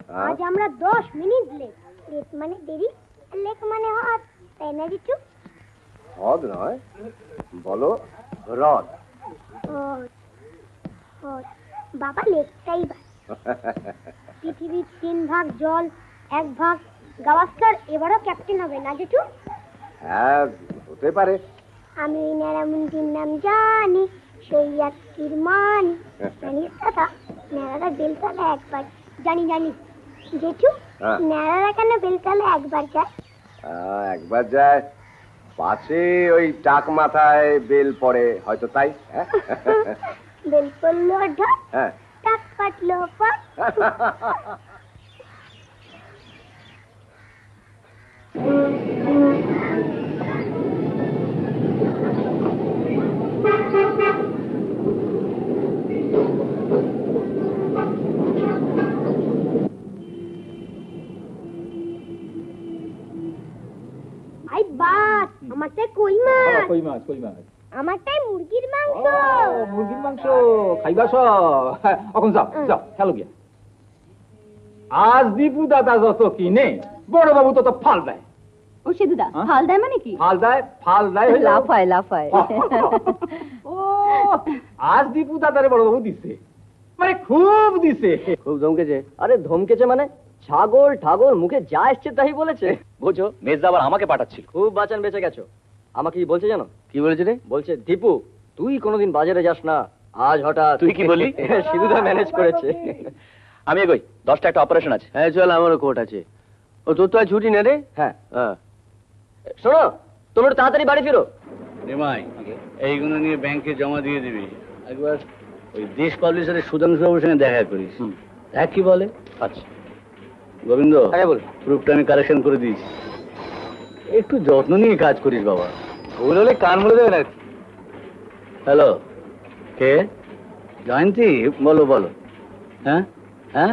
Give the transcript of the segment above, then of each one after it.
আজ আমরা 10 minute late. Late মানে দেরি, লেট মানে হদ, তাই না জিতু? হদ নয়, বলো হ্রদ। বাবা লেটটাই পৃথিবীর 3 ভাগ জল, 1 ভাগ গাওয়াস্কর এবারও ক্যাপ্টেন হবে না জিতু? হ্যাঁ, হতে পারে। আমি ন্যাড়ামুন্ডির নাম জানি, সৈয়দ কিরমানি। জানিস দাদা, ন্যাড়ারা বেলতলা একবার জানি জেঠু, ন্যাড়ারা কেন বেলতলা একবার যায়? একবার যায়, পাশে ওই টাক মাথায় বেল পড়ে হয়তো, তাই। বেল পড়লো ঢাক, হ্যাঁ, টাক পাটলো পাক। ভাই বাস, আমারটাই কই মাছ। আমারটাই মুরগির মাংস। মুরগির মাংস খাইবা এখন যাও যাও, খেলো গিয়া। আজ দীপু দাদা যত কিনে বড় বাবু তত ফাল দেয়। ও সিধুদা, ফাল দেয় মানে কি? ফাল দেয় লাফায়। ও আজ দীপু দাদারে বড় বাবু দিছে, মানে খুব দিছে। খুব ধমকেছে? আরে ধমকেছে মানে ছাগল ঠাগল মুখে যা এসছে তাই বলেছে। বুঝো, মেজদা আবার আমাকে পাঠাচ্ছিল। খুব বাঁচান বেঁচে গেছো। আমাকে কি বলছে জানো? কি বলেছে রে? বলছে দীপু তুই কোনোদিন বাজারে যাস না, আজ হঠাৎ। তুই কি বলি? সিধুদা ম্যানেজ করেছে। আমি এগোই, 10টা একটা অপারেশন আছে। হ্যাঁ চল, আমারও কোর্ট আছে। ও তোর তো আর ছুটি নেই রে? হ্যাঁ শোনো, তোমরা তাড়াতাড়ি বাড়ি ফিরো। নিমাই, এইগুলো নিয়ে ব্যাংকে জমা দিয়ে দিবি। একবার ওই দেশ পাবলিশারের সুধাংশু বাবুর সঙ্গে দেখা করিস। এক কি বলে? আচ্ছা গোবিন্দ, হ্যাঁ বল। প্রুফটা আমি কারেকশন করে দিয়েছি, একটু যত্ন নিয়ে কাজ করিস বাবা। ভুল হলে কান বলে দেবে না। হ্যালো, কে? জয়ন্তী, বলো। হ্যাঁ,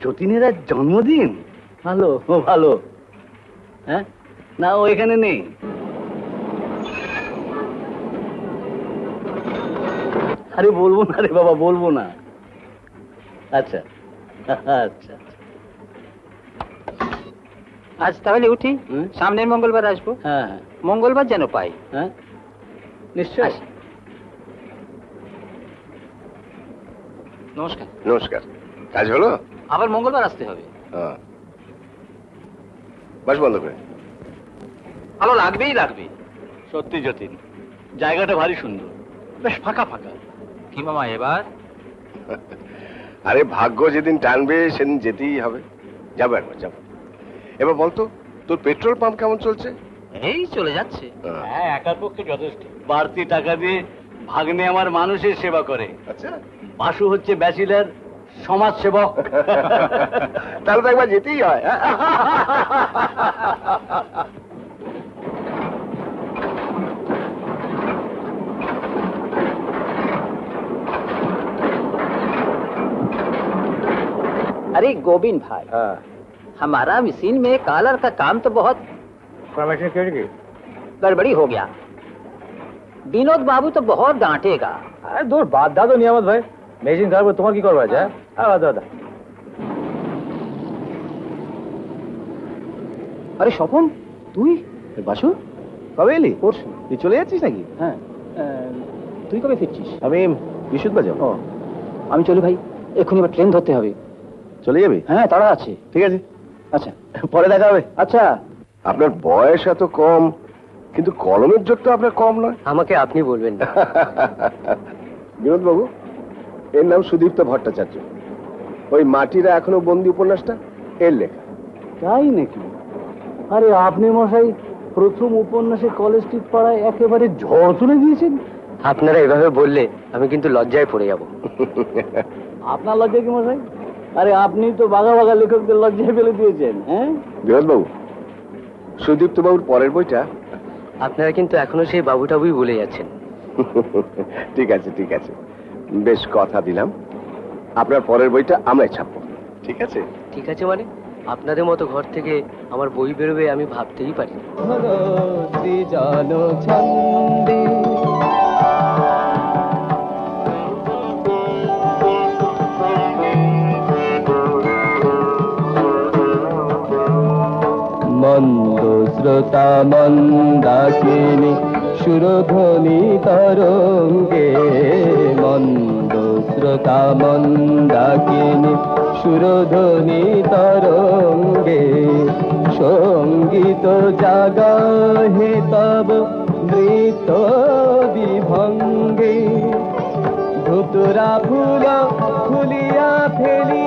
যতীনের আজ জন্মদিন? ভালো। হ্যাঁ, না ও এখানে নেই। আরে বলবো না রে বাবা, বলবো না। আচ্ছা। আজ তাহলে উঠি, সামনের মঙ্গলবার আসবো। হ্যাঁ, মঙ্গলবার যেন পাই। হ্যাঁ নিশ্চয়। নমস্কার। কাজ হলো? আবার মঙ্গলবার আসতে হবে। বাস বন্ধ করে। ভালো লাগবে। সত্যি যতীন, জায়গাটা ভারী সুন্দর, বেশ ফাঁকা। কি মামা এবার? আরে ভাগ্য যেদিন টানবে সেদিন যেতেই হবে। যাবো একবার, যাবো। এবার বলতো, তোর পেট্রোল পাম্প কেমন চলছে? এই চলে যাচ্ছে। হ্যাঁ, একার পক্ষে যথেষ্ট। বাড়তি টাকা দিয়ে ভাগ্নে আমার মানুষের সেবা করে। আচ্ছা, বাসু হচ্ছে ব্যাচেলর সমাজ সেবক। তাহলে তো একবার যেতেই হয়। अरे गोविंद भाई, हमारा मशीन में कॉलर का काम तो बहुत गड़बड़ी हो गया। विनोद बाबू तो बहुत डांटेगा। আরে দূর বাদ দাও তো নিয়ামত ভাই, মেশিন খারাপ তোমার কি করবা যায়? দাদা। আরে স্বপন, তুই? বাসু, কবে এলি? পরশু। তুই চলে যাচ্ছিস নাকি? হ্যাঁ, তুই কবে ফিরছিস? আমি বিশুদ্ধবাজার। ও, আমি চলি ভাই, এক্ষুনি আবার ট্রেন ধরতে হবে। চলে যাবি? হ্যাঁ, তাড়া আছে। ঠিক আছে, আচ্ছা, পরে দেখা হবে। আচ্ছা। আপনার বয়স এত কম, কিন্তু কলমের জোর তো আপনার কম নয়। আমাকে আপনি বলবেন না। বিনোদ বাবু, এর নাম সুদীপ্ত ভট্টাচার্য। ওই মাটিরা এখনো বন্দি উপন্যাসটা এর লেখা। তাই নাকি? আরে আপনি মশাই প্রথম উপন্যাসে কলেজ স্ট্রিট পাড়ায় একেবারে ঝড় তুলে দিয়েছেন। আপনারা এভাবে বললে আমি কিন্তু লজ্জায় পড়ে যাব। আপনার লজ্জা কি মশাই? আরে আপনি তো বাঘা লেখকদের লজ্জায় ফেলে দিয়েছেন। হ্যাঁ বিনোদ বাবু, সুদীপ্ত বাবুর পরের বইটা। আপনারা কিন্তু এখনো সেই বাবুটাবুই বলে যাচ্ছেন। ঠিক আছে, বেশ কথা দিলাম, আপনার পরের বইটা আমরাই ছাপবো। ঠিক আছে? ঠিক আছে মানে আপনাদের মতো ঘর থেকে আমার বই বেরোবে আমি ভাবতেই পারি। মন্দাকিনী সুরধ্বনি তরঙ্গে, মন্দ শ্রোতা মন্দাকিনী সুরধ্বনি তরঙ্গে, সঙ্গীত জাগাহে তব নৃত্য বিভঙ্গে, ধুতুরা ফুল ফুলিয়া ফেলি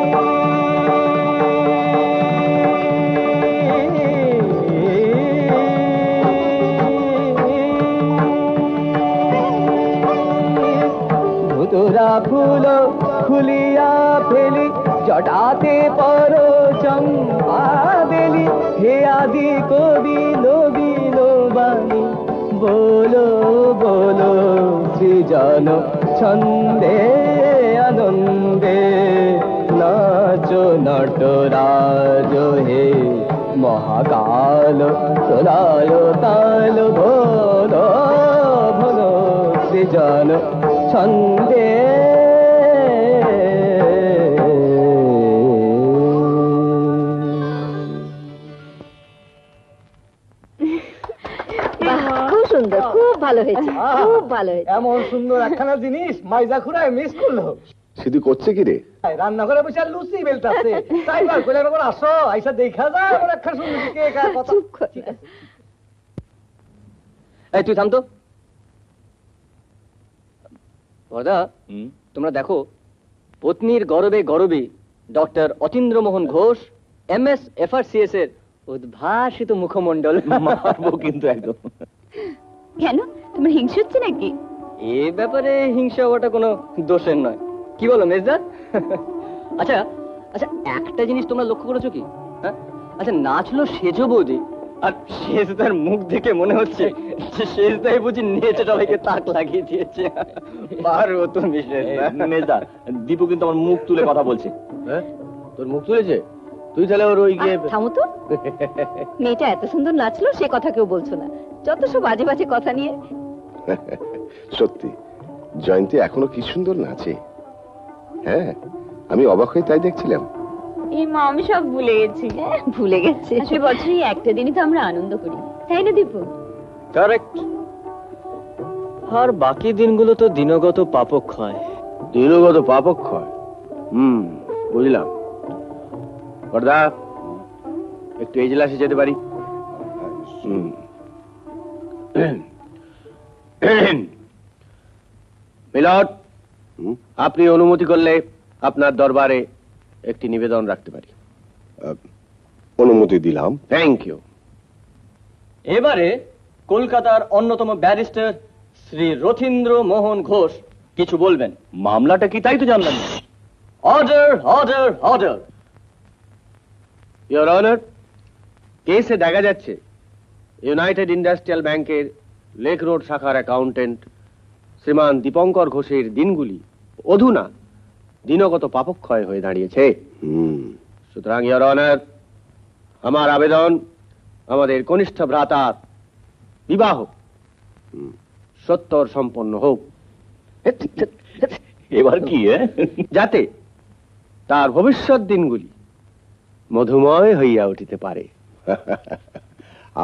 ধুতুরা ফুল ফুলিয়া ফেলি, জটাতে পর চম্পা বেলি, হে আদি কবি নবীন বাণী, বলো বলো সৃজন ছন্দে আনন্দে, নাচো নটরাজ হে মহাকাল, তোলায় তাল ভোলো ভোলো সৃজন ছন্দে। খুব সুন্দর, খুব ভালো হয়েছে, খুব ভালো হয়েছে। এমন সুন্দর একখানা জিনিস মাইজা খুঁড়ায় মিস করলো। সিধু করছে কি রে? রান্নাঘরে বসে আর লুচি বেলতাছে, তাই বার করে একবার আসো, আইসা দেখা যায় আমার একখানা সুন্দর কে কার কথা। চুপ কর। এই তুই থাম তো। বড়দা, তোমরা দেখো, পত্নীর গরবে গরবে doctor Atindramohan Ghosh, MS FRCS এর উদ্ভাসিত মুখমণ্ডল। মারবো কিন্তু একদম। কেন, তোমার হিংসা হচ্ছে নাকি? এ ব্যাপারে হিংসা হওয়াটা কোনো দোষের নয়, কি বলো মেজদা? আচ্ছা আচ্ছা, একটা জিনিস তোমরা লক্ষ্য করেছো কি? হ্যাঁ, আচ্ছা, নাচলো সেজ বৌদি, আর শেষদার মুখ দেখে মনে হচ্ছে যে শেষদাই বুঝি নেচে সবাইকে তাক লাগিয়ে দিয়েছে। পারো তুমি শেষদা। মেজদা, দীপু কিন্তু আমার মুখ তুলে কথা বলছে। হ্যাঁ, তোর মুখ তুলেছে? তুই তাহলে ওর ওই গিয়ে থামো তো। মেয়েটা এত সুন্দর নাচলো, সে কথা কেউ বলছো না, যত সব বাজে বাজে কথা নিয়ে। সত্যি জয়ন্তী এখনো কি সুন্দর নাচে। হ্যাঁ, আমি অবাক হয়ে তাই দেখছিলাম। এই মা, আমি সব ভুলে গেছি। ভুলে গেছে? আসলে বছরই একটা দিনই তো আমরা আনন্দ করি, তাই না দীপু? কারেক্ট। আর বাকি দিনগুলো তো দিনগত পাপক্ষয়। দিনগত পাপক্ষয়। বুঝলাম। বড়দা, একটু এজলাসে যেতে পারি? মিলট, আপনি অনুমতি করলে আপনার দরবারে একটি নিবেদন রাখতে পারি। অনুমতি দিলাম। Thank you. এবারে কলকাতার অন্যতম ব্যারিস্টার শ্রী রথীন্দ্র মোহন ঘোষ কিছু বলবেন। মামলাটা কি তাই তো জানলাম না। Order, order, order. Your honour, কেসে দেখা যাচ্ছে ইউনাইটেড ইন্ডাস্ট্রিয়াল ব্যাংকের লেক রোড শাখার অ্যাকাউন্টেন্ট শ্রীমান দীপঙ্কর ঘোষের দিনগুলি অধুনা দিনগত পাপক্ষয় হয়ে দাঁড়িয়েছে। সুতরাং ইওর অনার, আমার আবেদন, আমাদের কনিষ্ঠ ভ্রাতার বিবাহ সত্তর সম্পন্ন হোক, এবার কি? যাতে তার ভবিষ্যৎ দিনগুলি মধুময় হইয়া উঠিতে পারে।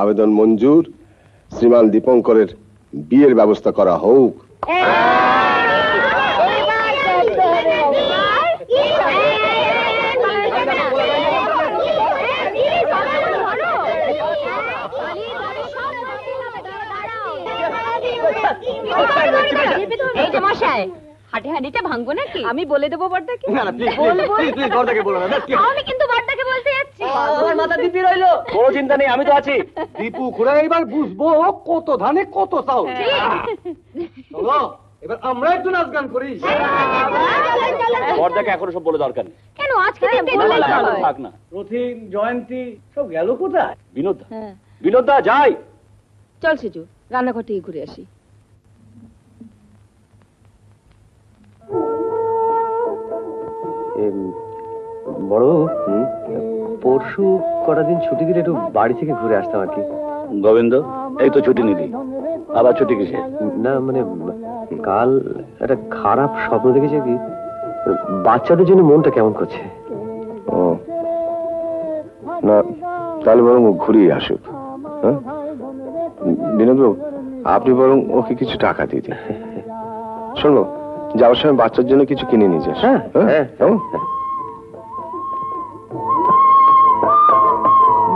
আবেদন মঞ্জুর। শ্রীমান দীপঙ্করের বিয়ের ব্যবস্থা করা হোক। এই যে মশাই, হাটে হাঁড়িটা ভাঙবো নাকি? আমি বলে দেবো বড়দাকে। না না, প্লিজ প্লিজ প্লিজ, বড়দাকে বলো না। আমি কিন্তু বড়দাকে বলতে যাচ্ছি। আমার মাথা দিব্যি রইলো, কোনো চিন্তা নেই, আমি তো আছি। দীপু খুড়া এবার বুঝবো কত ধানে কত চাউল। চলো এবার আমরা একটু নাচ গান করি। বড়দাকে এখন সব বলে দরকার নেই। কেন, আজকে দিনটাই বলাই হয়। থাক না। রথীন, জয়ন্তী সব গেল কোথায়? বিনোদদা, বিনোদদা যাই। চল সেজু, রান্নাঘর থেকে ঘুরে আসি। বড়, পরশু কটা দিন ছুটি দিলে একটু বাড়ি থেকে ঘুরে আসতাম আর কি। গোবিন্দ, এই তো ছুটি নিলি, আবার ছুটি কিসে? না মানে কাল একটা খারাপ স্বপ্ন দেখেছে কি, বাচ্চাদের জন্য মনটা কেমন করছে। ও না, তাহলে বরং ঘুরিয়ে আসুক। বিনোদবাবু, আপনি বরং ওকে কিছু টাকা দিয়ে দিন। শোনো, যাওয়ার সময় বাচ্চার জন্য কিছু কিনে নিয়ে যাস। হ্যাঁ, হ্যাঁ, কেমন?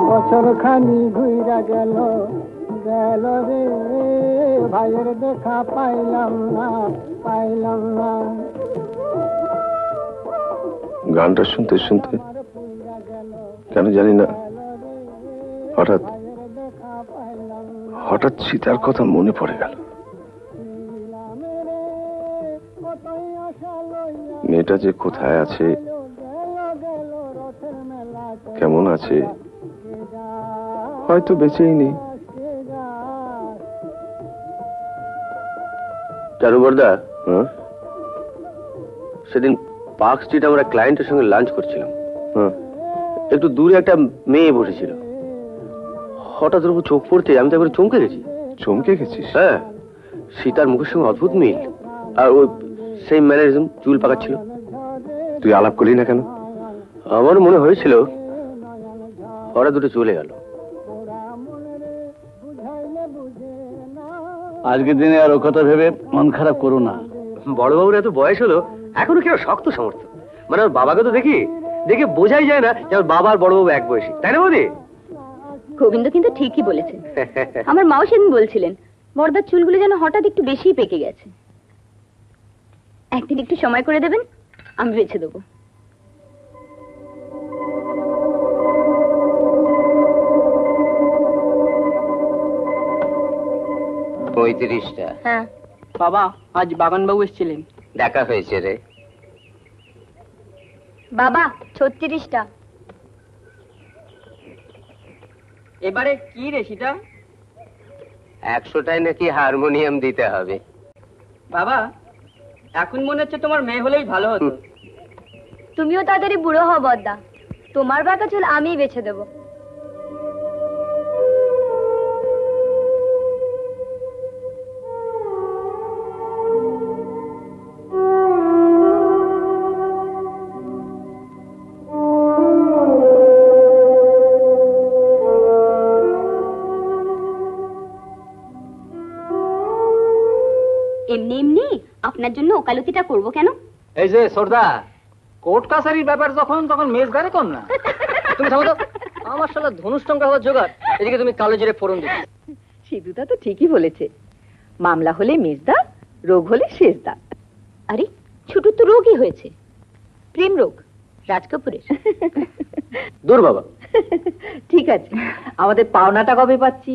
বছর খানি ঘুইরা গেল গেল রে, ভাইয়ের দেখা পাইলাম না পাইলাম না। গানটা শুনতে শুনতে কেন জানি না হঠাৎ হঠাৎ সীতার কথা মনে পড়ে গেল। মেয়েটা যে কোথায় আছে, কেমন আছে, হয়তো বেঁচেই নেই। চারুবরদা, হ্যাঁ সেদিন পার্ক স্ট্রিট আমরা ক্লায়েন্টের সঙ্গে লাঞ্চ করছিলাম। হ্যাঁ, একটু দূরে একটা মেয়ে বসেছিল। হঠাৎ ওর উপর চোখ পড়তে আমি তো একবার চমকে গেছি। চমকে গেছিস? হ্যাঁ, সীতার মুখের সঙ্গে অদ্ভুত মিল, আর ওই সেম ম্যানারিজম, চুল পাকাচ্ছিল। তুই আলাপ করলি না কেন? আমার মনে হয়েছিল ওরা দুটো চলে গেল। আজকের দিনে আর ও কথা ভেবে মন খারাপ করো না। বড়বাবুর এত বয়স হলো, এখনো কি শক্ত সামর্থ্য। মানে ওর বাবাকে তো দেখি, দেখে বোঝাই যায় না যে ওর বাবা আর বড়বাবু এক বয়সী, তাই না বৌদি? গোবিন্দ কিন্তু ঠিকই বলেছে। আমার মাও সেদিন বলছিলেন বড়দার চুলগুলো যেন হঠাৎ একটু বেশি পেকে গেছে। একদিন একটু সময় করে দেবেন, আমি বেছে দেবো। পঁয়ত্রিশটা। হ্যাঁ বাবা, আজ বাগানবাবু এসেছিলেন। দেখা হয়েছে রে। বাবা 36টা। এবারে কি রে সেটা? 100টায় নাকি হারমোনিয়াম দিতে হবে। বাবা, এখন মনে হচ্ছে তোমার মেয়ে হলেই ভালো হতো। তুমিও তাড়াতাড়ি বুড়ো হও বদ্দা, তোমার বাঁকা চুল আমিই বেছে দেবো। এমনি এমনি আপনার জন্য ওকালতিটা করব কেন? এই যে সর্দার, কোর্ট কাছারির ব্যাপার যখন, তখন মেজ গাড়ি কম না। তুমি থামো তো, আমার শালা ধনুষ টঙ্কা হওয়ার জোগাড়, এদিকে তুমি কালো জিরে ফোড়ন দিচ্ছ। সিধুদা তো ঠিকই বলেছে, মামলা হলে মেজদা, রোগ হলে শেষদা। আরে ছোটুর তো রোগই হয়েছে, প্রেম রোগ, রাজ কাপুরের। দূর বাবা। ঠিক আছে, আমাদের পাওনাটা কবে পাচ্ছি?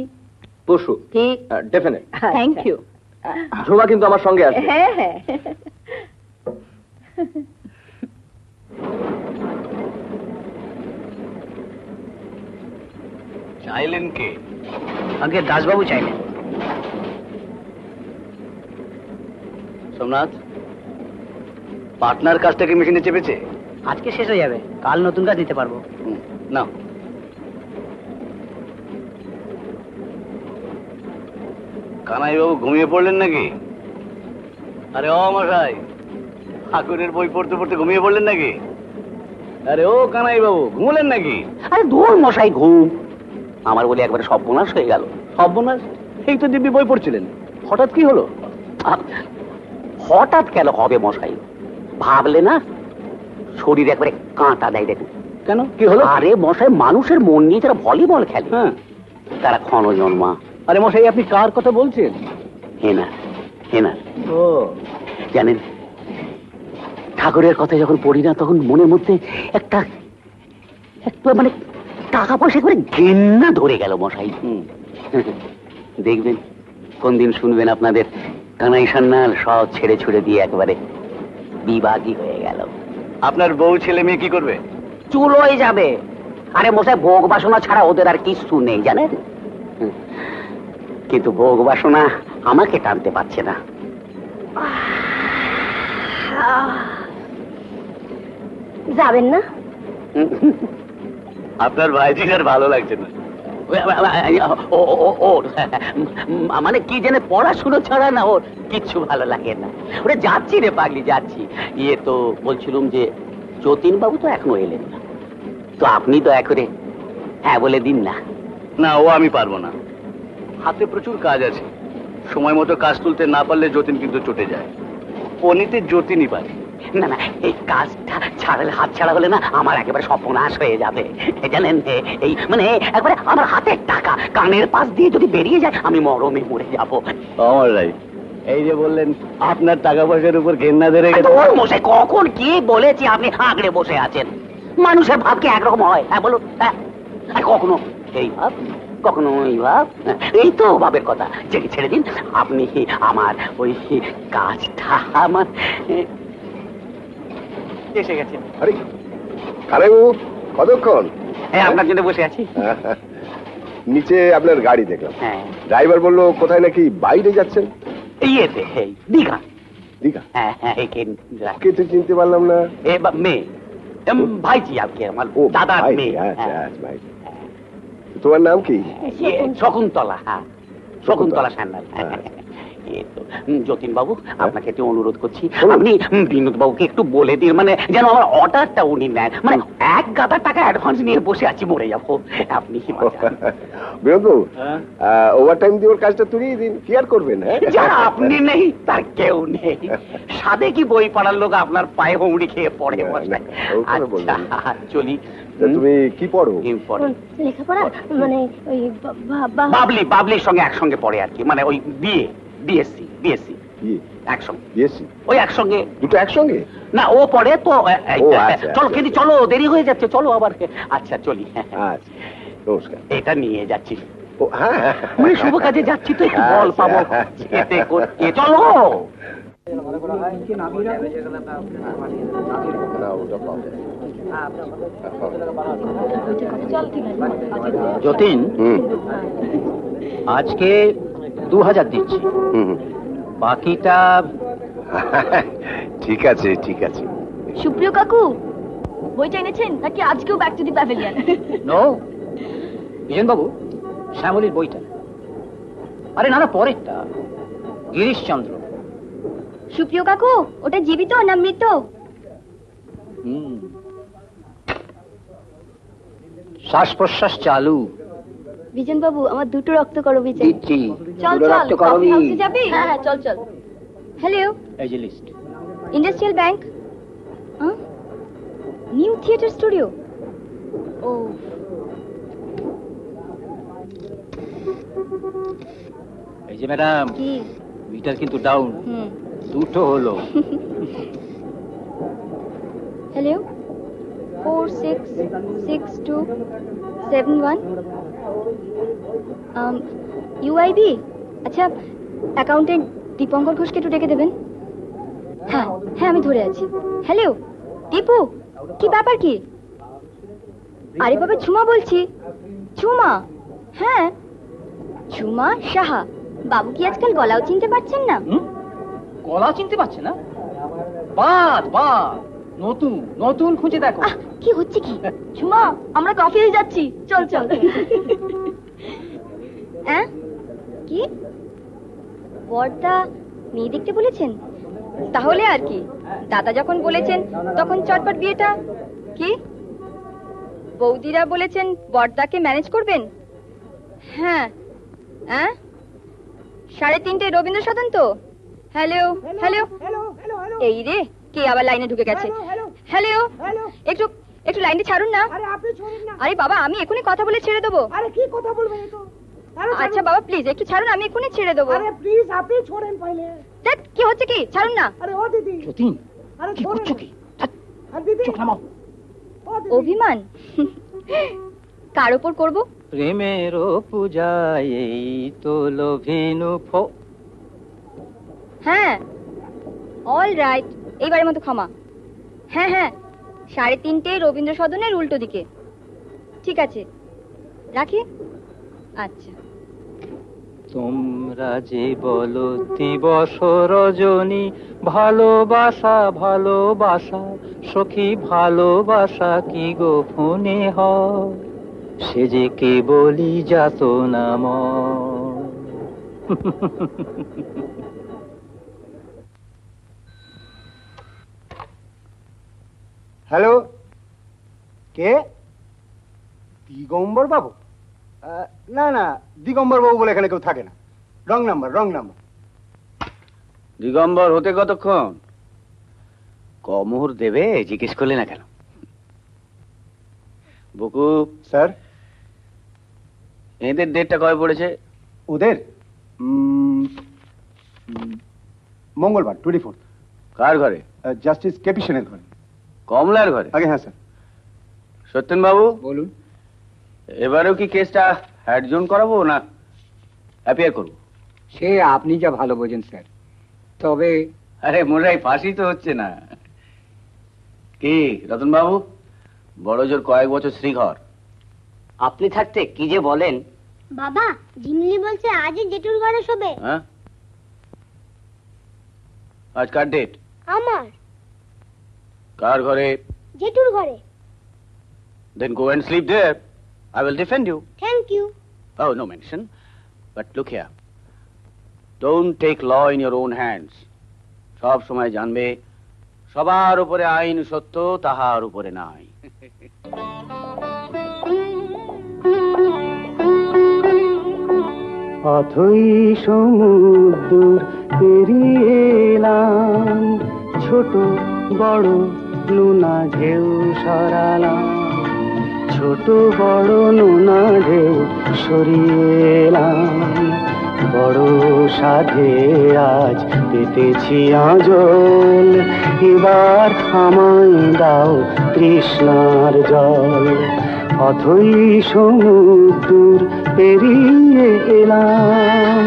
পরশু। ঠিক, ডেফিনেট। Thank you. ঝোবা কিন্তু আমার সঙ্গে আছে। হ্যাঁ হ্যাঁ। চাইলেন কে? আগে দাসবাবু চাইলেন। সোমনাথ, পার্টনার কাজটাকে মেশিনে চেপেছে। আজকে শেষ হয়ে যাবে, কাল নতুন কাজ দিতে পারবো। না, কানাইবাবু ঘুমিয়ে পড়লেন নাকি? আরে ও মশাই, ঠাকুরের বই পড়তে পড়তে ঘুমিয়ে পড়লেন নাকি? আরে ও কানাইবাবু, ঘুমলেন নাকি? আরে দূর মশাই, ঘুম আমার বলে একবারে সর্বনাশ হয়ে গেল। সর্বনাশ? এই তো দিব্যি বই পড়ছিলেন, হঠাৎ কি হলো? হঠাৎ কেন হবে মশাই, ভাবলে না শরীর একবারে কাঁটা দেয়। দেখুন কেন, কি হলো? আরে মশাই, মানুষের মন নিয়ে যারা ভলিবল খেলে, হ্যাঁ, তারা ক্ষণজন্মা। আরে মশাই, আপনি কার কথা বলছেন? হেনা, হেনা। ও জানেন, ঠাকুরের কথা যখন পড়ি না, তখন মনের মধ্যে একটা মানে টাকা পয়সা করে ঘেন্না ধরে গেল মশাই। দেখবেন কোন দিন শুনবেন আপনাদের কানাই সান্যাল সব ছেড়ে ছুড়ে দিয়ে একেবারে বিভাগী হয়ে গেল। আপনার বউ ছেলে মেয়ে কি করবে? চুল হয়ে যাবে। আরে মশাই, ভোগ বাসনা ছাড়া ওদের আর কিছু নেই জানেন। কিন্তু ভোগ বাসনা আমাকে টানতে পারছে না। যাবেন না? আপনার ভাইজির আর ভালো লাগছে না। মানে কি জানে, পড়াশুনো ছাড়া না ওর কিচ্ছু ভালো লাগে না। ওরে যাচ্ছি রে পাগলি, যাচ্ছি। ইয়ে তো বলছিলাম যে যতীন বাবু তো এখনো এলেন না, তো আপনি দয়া করে হ্যাঁ বলে দিন না। না, ও আমি পারবো না। হাতে প্রচুর কাজ আছে, সময় মতো কাজ তুলতে না পারলে যতীন কিন্তু চটে যায়। পনিতে যতীনই পারে। না না, এই কাজটা ছাড়লে, হাত ছাড়া হলে না আমার একেবারে সর্বনাশ হয়ে যাবে জানেন। এই মানে একবারে আমার হাতের টাকা কানের পাশ দিয়ে যদি বেরিয়ে যায় আমি মরমে মরে যাবো। আমার রাই, এই যে বললেন আপনার টাকা পয়সার উপর ঘেন্না ধরে গেছে। ওর মশাই কখন কি বলেছি আপনি আঁকড়ে বসে আছেন? মানুষের ভাব কি একরকম হয়? হ্যাঁ বলুন। হ্যাঁ, কখনো এই ভাব, কখনো ওই ভাব, এই তো ভাবের কথা। ছেড়ে দিন আপনি। আমার ওই কাজটা আমার এসে গেছে। আরে কানাইবাবু, কতক্ষণ? আপনার জন্য বসে আছি। নিচে আপনার গাড়ি দেখলাম। হ্যাঁ, ড্রাইভার বললো কোথায় নাকি বাইরে যাচ্ছেন। ইয়েতে দীঘা। দীঘা? হ্যাঁ হ্যাঁ, কে তো চিনতে পারলাম না। মেয়ে ভাইজি, আপনি আমার দাদার মেয়ে। আচ্ছা আচ্ছা ভাই, তোমার নাম কি? শকুন্তলা। হ্যাঁ, শকুন্তলা সান্যাল। যতীন বাবু, আপনাকে একটু অনুরোধ করছি, আপনি বিনোদ বাবুকে একটু বলে দিন, মানে যেন আমার অর্ডারটা উনি নেন। মানে এক গাদা টাকা অ্যাডভান্স নিয়ে বসে আছি, মরে যাবো। আপনি বিনোদ বাবু, ওভার টাইম দিয়ে ওর কাজটা তুলিয়ে দিন, কি আর করবেন? যারা আপনি নেই তার কেউ নেই। সাদে কি বই পড়ার লোক আপনার পায়ে হুমড়ি খেয়ে পড়ে। চলি। তুমি কি পড়ো? লেখাপড়া মানে ওই বাবলির সঙ্গে একসঙ্গে পড়ে আর কি, মানে ওই বিএসসি একসঙ্গে। বিএসসি ওই একসঙ্গে, দুটো একসঙ্গে? না, ও পড়ে তো। চলো কিন্তু, চলো, দেরি হয়ে যাচ্ছে, চলো আবার। আচ্ছা চলি। আচ্ছা, নমস্কার। এটা নিয়ে যাচ্ছি, ও হ্যাঁ, মানে শুভ কাজে যাচ্ছি তো, একটু বল পাবো। চলো। যতীন, আজকে 2000 দিচ্ছি, বাকিটা। ঠিক আছে ঠিক আছে। সুপ্রিয় কাকু, বইটা এনেছেন নাকি আজকেও back to the pavilion? No, Bijon বাবু, শ্যামলীর বইটা। আরে না না, পরেরটা, গিরিশচন্দ্র। সুপ্রিয় কাকু, ওটা জীবিত না মৃত? শ্বাস প্রশ্বাস চালু। বিজন বাবু, আমার দুটো রক্ত করো বিজন। দিচ্ছি। চল চল, কফি হাউসে যাবি? হ্যাঁ হ্যাঁ, চল চল। হ্যালো, এই যে list. Industrial bank, new theatre studio. ও, এই যে ম্যাডাম, কি মিটার কিন্তু ডাউন, দুটো হলো। Hello, 466271 UIB. আচ্ছা, অ্যাকাউন্টেন্ট দীপঙ্কর ঘোষকে একটু ডেকে দেবেন। হ্যাঁ হ্যাঁ, আমি ধরে আছি। হ্যালো দীপু, কি ব্যাপার কি? আরে বাবা, ঝুমা বলছি। ঝুমা? হ্যাঁ, ঝুমা সাহা। বাবু কি আজকাল গলাও চিনতে পারছেন না? গলা চিনতে পারছে না? বাদ বাদ, নতুন নতুন খুঁজে দেখো। কি হচ্ছে কি? ঝুমা, আমরা কফি হয়ে যাচ্ছি, চল চল। কি বড়দা মেয়ে দেখতে বলেছেন? তাহলে আর কি, দাদা যখন বলেছেন তখন চটপট বিয়েটা। কি বৌদিরা বলেছেন বড়দাকে ম্যানেজ করবেন? হ্যাঁ হ্যাঁ, 3:30 রবীন্দ্র সদন তো। হ্যালো হ্যালো, এই রে, কে আবার লাইনে ঢুকে গেছে? হ্যালো, একটু একটু লাইনটা ছাড়ুন না। আরে বাবা, আমি এখনই কথা বলে ছেড়ে দেবো। আরে কি কথা বলবেন তো? আচ্ছা বাবা, প্লিজ একটু ছাড়ুন, আমি এখনই ছেড়ে দেবো। আরে প্লিজ, আপনি छोड़ेন পহলে। দেখ কি হচ্ছে কি, ছাড়ুন না। আরে ও দিদি, যতীন, আরে কি করছো কি? আরে দিদি, চোখ নামাও। অভিমান কার উপর করব? প্রেমের পূজায় এই তো লোভিনু ফো। হ্যাঁ, অল রাইট, এইবারের মতো ক্ষমা। হ্যাঁ হ্যাঁ, 3:30 রবীন্দ্র সদনের উল্টো দিকে। ঠিক আছে, রাখি। আচ্ছা। তোমরা যে বলো দিবস রজনী, ভালোবাসা ভালোবাসা সখী, ভালোবাসা কি গোপনে হয়, সে যে কেবলই যাতনাময়। হ্যালো, কে? দিগম্বর বাবু? না না, দিগম্বর বাবু বলে এখানে কেউ থাকে না। Wrong number, wrong number. দিগম্বর হতে কতক্ষণ? কমোহর দেবে জিজ্ঞেস করলে না কেন? বুকু স্যার, এদের ডেটটা কবে পড়েছে? ওদের মঙ্গলবার 24। কার ঘরে? জাস্টিস কেপি সেনের ঘরে। কমলার ঘরে? আগে হ্যাঁ স্যার। সত্যেন বাবু বলুন। এবারেও কি কেসটা অ্যাডজর্ন করাবো না অ্যাপিয়ার করবো? সে আপনি যা ভালো বোঝেন স্যার। তবে আরে মোরাই ফাঁসি তো হচ্ছে না। কি রতন বাবু, বড় জোর কয়েক বছর শ্রীঘর। আপনি থাকতে কি যে বলেন। বাবা, জিমলি বলছে আজই জেঠুর ঘরে শোবে। হ্যাঁ, আজ কার ডেট? আমার। কার ঘরে? জেঠুর ঘরে। Then go and sleep there. I will defend you. Thank you. Oh, no mention. But look here. Don't take law in your own hands. সব সময় জানবে সবার উপরে আইন সত্য, তাহার উপরে নাই। অথই সমুদ্র পেরিয়ে এলাম, ছোট বড় নোনা ঢেউ সরালাম, ছোট বড় নোনা ঢেউ সরিয়ে এলাম। বড় সাধে আজ পেতেছি আঁচল, এবার আমায় দাও তৃষ্ণার জল। অথই সমুদ্র পেরিয়ে এলাম।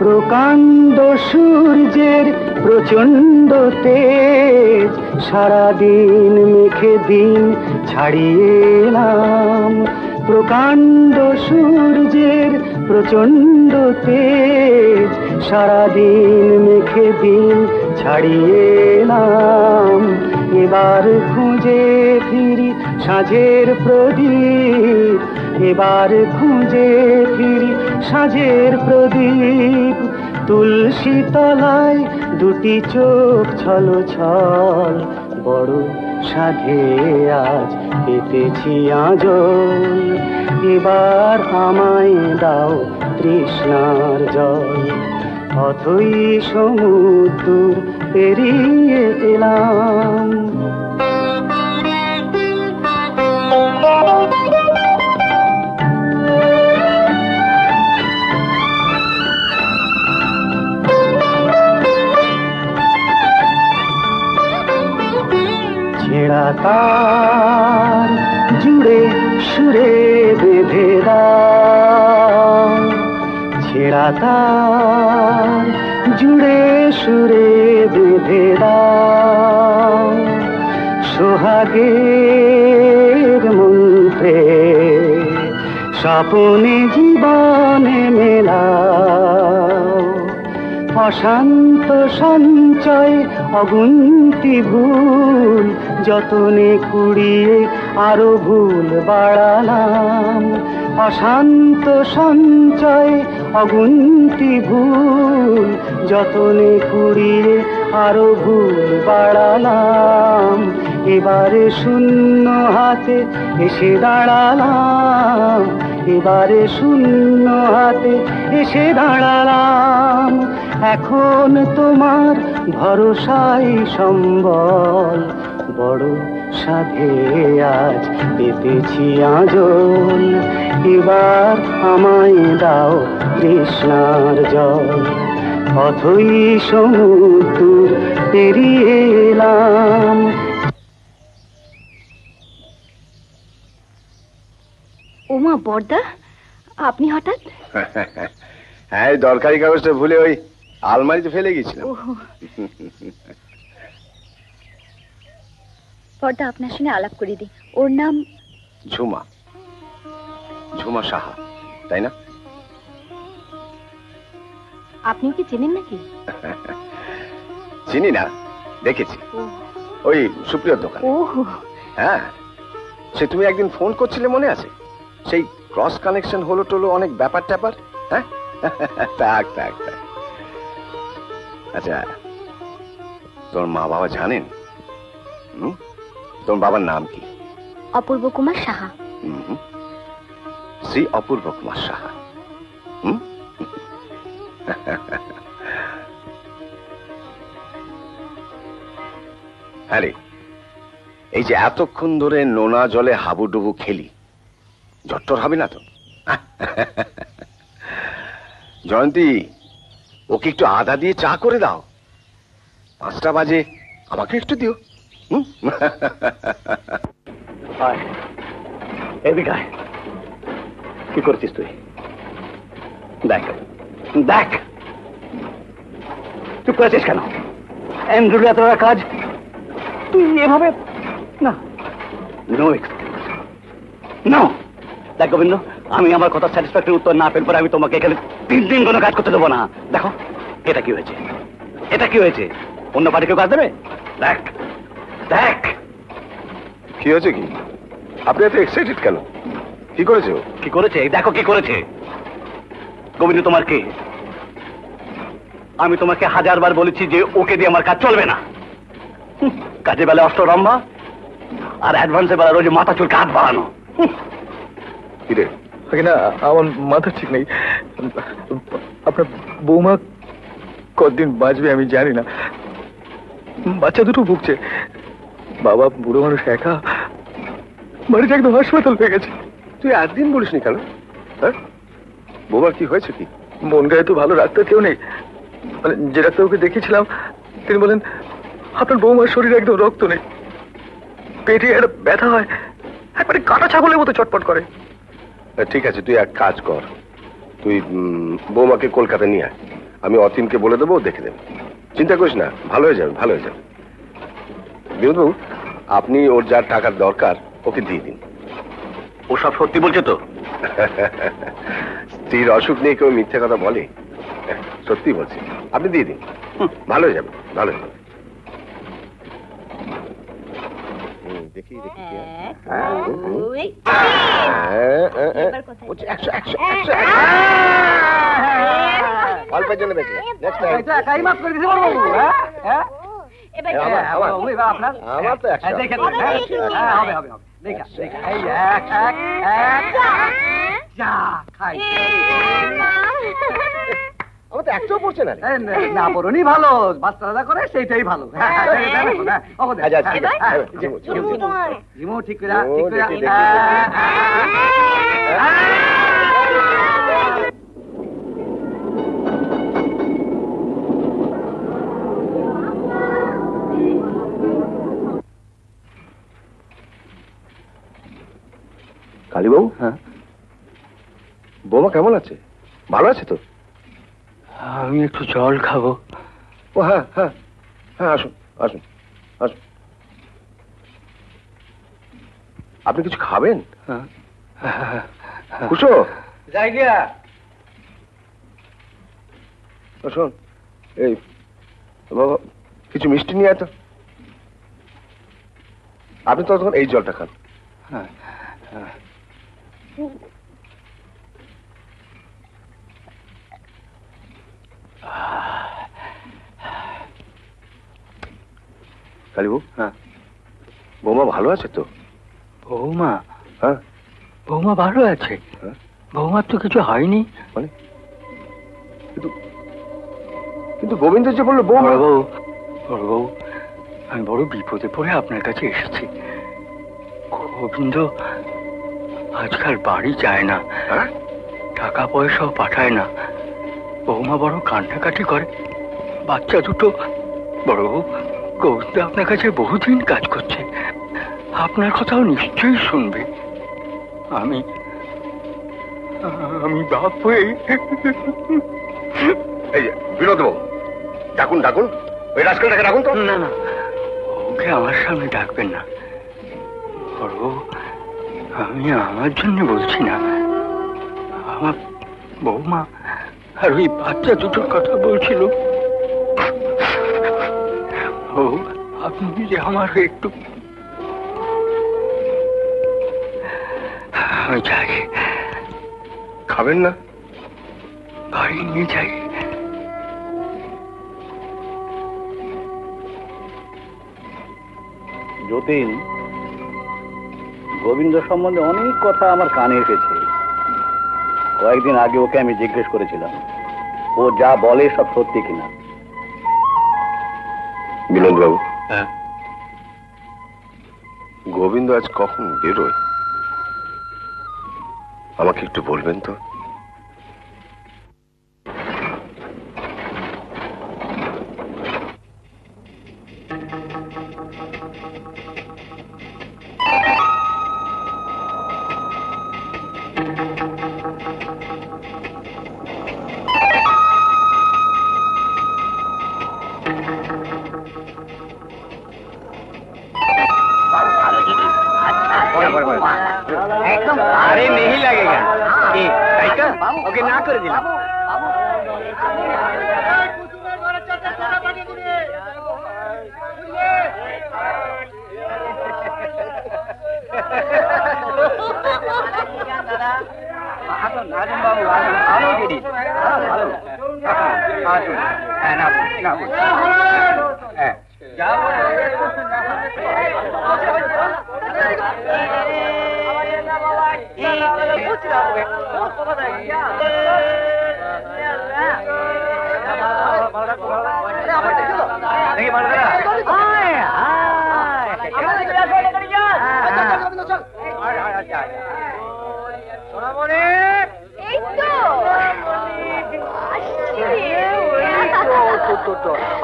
প্রকাণ্ড সূর্যের প্রচণ্ড তেজ, সারাদিন মেখে দিন ছাড়িয়ে এলাম। প্রকাণ্ড সূর্যের প্রচণ্ড তেজ, সারাদিন মেখে দিন ছাড়িয়ে এলাম। এবার খুঁজে ফিরি সাঁঝের প্রদীপ, এবার খুঁজে ফিরি সাঁঝের প্রদীপ। তুলসী তলায় দুটি চোখ ছলো ছল, বড় সাধে আজ পেতেছি আঁচল। এবার আমায় দাও তৃষ্ণার জল। অথই সমুদ্র পেরিয়ে এলাম। ছেঁড়া তার জুড়ে সুরে বেঁধে দাও, ছেঁড়া তার জুড়ে সুরে বেঁধে দাও। সোহাগের মন্ত্রে স্বপ্নে জীবনে মেলাও। অশান্ত সঞ্চয় অগুন্তি ভুল, যতনে কুড়িয়ে আরো ভুল বাড়ালাম। অশান্ত সঞ্চয় অগুন্তি ভুল, যতনে কুড়িয়ে আরো ভুল বাড়ালাম। এবারে শূন্য হাতে এসে দাঁড়ালাম, এবারে শূন্য হাতে এসে দাঁড়ালাম। এখন তোমার ভরসাই সম্বল, বড় সাধে আজ পেতেছি আঁচল। এবার আমায় দাও তৃষ্ণার জল। অথই সমুদ্র পেরিয়ে এলাম। ওমা বড়দা, আপনি হঠাৎ? হ্যাঁ, দরকারি কাগজটা ভুলে ওই আলমারিতে ফেলে গেছিলাম। বড়দা, আপনার সঙ্গে আলাপ করে দিই। ওর নাম ঝুমা, ঝুমা সাহা, তাই না? আপনি কি চেনেন নাকি? চিনি না, দেখেছি ওই সুপ্রিয়র দোকানে। ও, হ্যাঁ, সে তুমি একদিন ফোন করছিলে মনে আছে? সেই ক্রস কানেকশন হলো টলো অনেক ব্যাপার ট্যাপার। হ্যাঁ, থাক থাক থাক। আচ্ছা, তোর মা বাবা জানেন? তোর বাবার নাম কি? অপূর্ব কুমার সাহা। শ্রী অপূর্ব কুমার সাহা। আরে এই যে এতক্ষণ ধরে নোনা জলে হাবুডুবু খেলি, ঝট্টর হবে না তো? জয়ন্তী, ওকে একটু আদা দিয়ে চা করে দাও। 5টা বাজে, আমাকে একটু দিও। এদিকে কি করছিস তুই? দেখ দেখ, চুপ করেছিস কেন? এন্ড্রুর এত কাজ তুই এভাবে না। No excuse, no. দেখ গোবিন্দ, আমি আমার কথা স্যাটিসফ্যাক্টরি উত্তর না পেলে পরে আমি তোমাকে এখানে 3 দিন কোনো কাজ করতে দেবো না। দেখো এটা কি হয়েছে, এটা কি হয়েছে? অন্য পার্টি কেউ কাজ দেবে? দেখ দেখ কি হয়েছে। কি আপনি এত এক্সাইটেড কেন? কি করেছে? কি করেছে? দেখো কি করেছে। গোবিন্দ তোমার কে? আমি তোমাকে 1000 বার বলেছি যে ওকে দিয়ে আমার কাজ চলবে না। কাজে বেলা অষ্টরম্ভা আর অ্যাডভান্সে বেলা রোজ মাথা চুলকে হাত বাড়ানো। কিরে? না, আমার মাথা ঠিক নেই। আপনার বৌমা কতদিন বাঁচবে আমি জানি না। বাচ্চা দুটো ভুগছে, বাবা বুড়ো মানুষ একা, বাড়িটা একদম হাসপাতাল হয়ে গেছে। তুই একদিন বলিসনি কেন? হ্যাঁ, বৌমার কি হয়েছে? কি মন গায়ে তো ভালো ডাক্তার কেউ নেই। মানে যে ডাক্তারকে দেখিয়েছিলাম তিনি বলেন আপনার বৌমার শরীরে একদম রক্ত নেই, পেটে একটা ব্যথা হয়, একবারে কাটা ছাগলের মতো চটপট করে। ঠিক আছে, তুই এক কাজ কর, তুই বৌমাকে কলকাতা নিয়ে আয়। আমি অতীনকে বলে দেবো, দেখে দেবে। চিন্তা করিস না, ভালো হয়ে যাবে, ভালো হয়ে যাবে। বিনোদবাবু, আপনি ওর যার টাকার দরকার ওকে দিয়ে দিন। ও সব সত্যি বলছে তো? স্ত্রীর অসুখ নিয়ে কেউ মিথ্যে কথা বলে? সত্যি বলছি, আপনি দিয়ে দিন, ভালো হয়ে যাবে, ভালো হয়ে যাবে। দেখি দেখি অল্পের জন্য বেঁচে আমার তো 100 পড়ছে না। না বরণই ভালো, বাচ্চারা করে সেইটাই ভালো। ঝিমু ঠিক করে কালীবাবু। হ্যাঁ, বৌমা কেমন আছে? ভালো আছে তো? আমি একটু জল খাবো। ও হ্যাঁ হ্যাঁ হ্যাঁ, আসুন আসুন আসুন। আপনি কিছু খাবেন? কুসো যাই গিয়া শোন, এই বাবা কিছু মিষ্টি নিয়ে আয় তো। আপনি ততক্ষণ এই জলটা খান। কালীবাবু। হ্যাঁ, বৌমা ভালো আছে তো? বৌমা? হ্যাঁ, বৌমা ভালো আছে। বৌমার তো কিছু হয়নি। মানে কিন্তু গোবিন্দ যে বললো বৌমা। বড়বাবু, আমি বড় বিপদে পড়ে আপনার কাছে এসেছি। গোবিন্দ আজকাল বাড়ি যায় না, টাকা পয়সাও পাঠায় না। বৌমা বড় কান্নাকাটি করে, বাচ্চা দুটো। বড়বাবু, গোবিন্দ আপনার কাছে বহুদিন কাজ করছে, আপনার কথাও নিশ্চয়ই শুনবে। আমি বাপ হয়ে। এই বিনোদবাবু, ডাকুন ডাকুন, ওই রাজকালটাকে ডাকুন তো। না না, ওকে আমার সামনে ডাকবেন না। বড়বাবু, আমি আমার জন্য বলছি না, আমার বৌমা আর ওই বাচ্চা দুটোর কথা বলছিল। ও আপনি যে আমার একটু আমি যাই। খাবেন না? বাড়ি নিয়ে যাই। যতীন, গোবিন্দ সম্বন্ধে অনেক কথা আমার কানে এসেছে। কয়েকদিন আগে ওকে আমি জিজ্ঞেস করেছিলাম ও যা বলে সব সত্যি কিনা। বিনোদ বাবু, হ্যাঁ, গোবিন্দ আজ কখন বেরোয় আমাকে একটু বলবেন তো? अरे नहीं लगेगा, ओके ना कर दिला।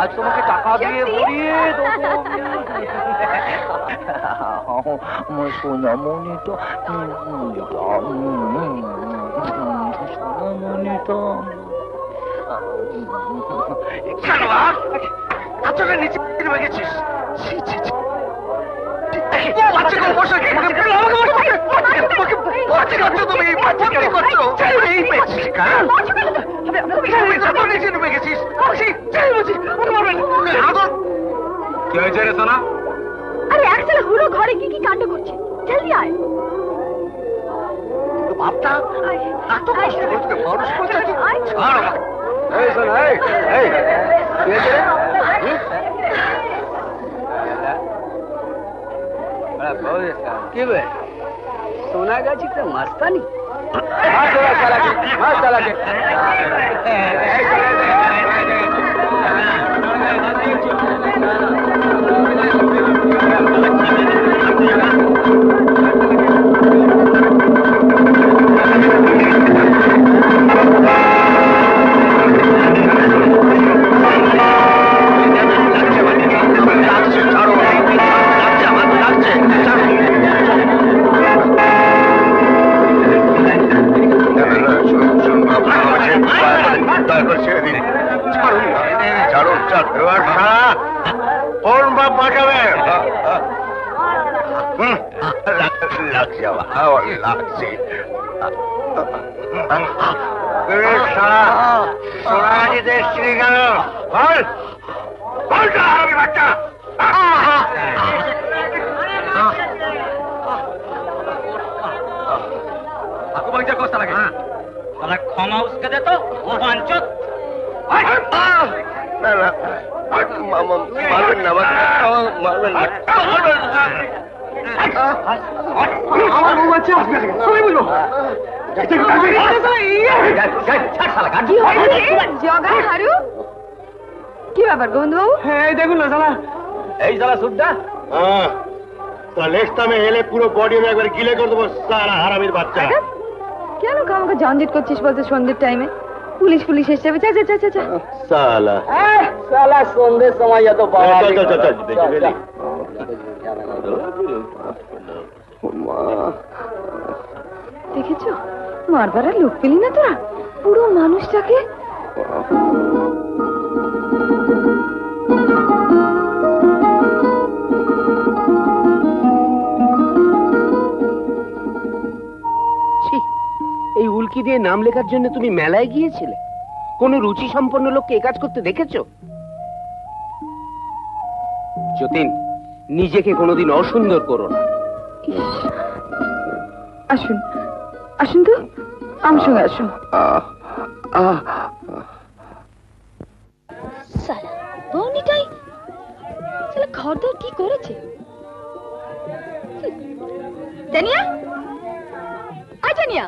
आज তোমাকে টাকা দিয়ে ভরিয়ে দেবো। আমার সোনামণিটা, সোনামণিটা। আচ্ছা নিচে নেমে গেছিস? আরে একসাথে হুড়ো ঘরে কি কি কাণ্ড করছে, জলদি আয়। বাপটা এত কষ্ট করে তোকে মানুষ করছে। কি বে সোনা গাছি তো মাস্তানি। কোন বাপ বাঁচাবে? লাগছে লাগছে। সোনাগাছিতে এসছিলি কেন? বল, বলটা আমি বাচ্চা। ক্ষমা উসকে দে তো ও বাঞ্চত। মারবেন না, মারবেন না। আমার বউ বাচ্চা আসবে, আমি বলবো কি ব্যাপার গোবিন্দ বাবু? এই দেখুন না শালা, এই শালা সুদ্ধা। লেজটা আমি হেলে পুরো বডি একবার গিলে করে দেবো সারা হারামির বাচ্চা। কেন আমাকে ঝঞ্ঝট করছিস বলতে সন্ধ্যের টাইমে? পুলিশ পুলিশ এসে যাবে। চা চা চা চা। সালা সালা সন্ধ্যের সময় যত দেখেছো, মারবার আর লোক পেলি না তোরা? পুরো মানুষটাকে এই উল্কি দিয়ে নাম লেখার জন্য তুমি মেলায় গিয়েছিলে? কোন রুচি সম্পন্ন লোককে এ কাজ করতে দেখেছো? যতীন, নিজেকে কোনোদিন অসুন্দর করো না। আসুন, আসুন তো, আমার সঙ্গে আসুন। সালা বউনিটাই সালা ঘর দর কি করেছে। জানিয়া, আয় জানিয়া,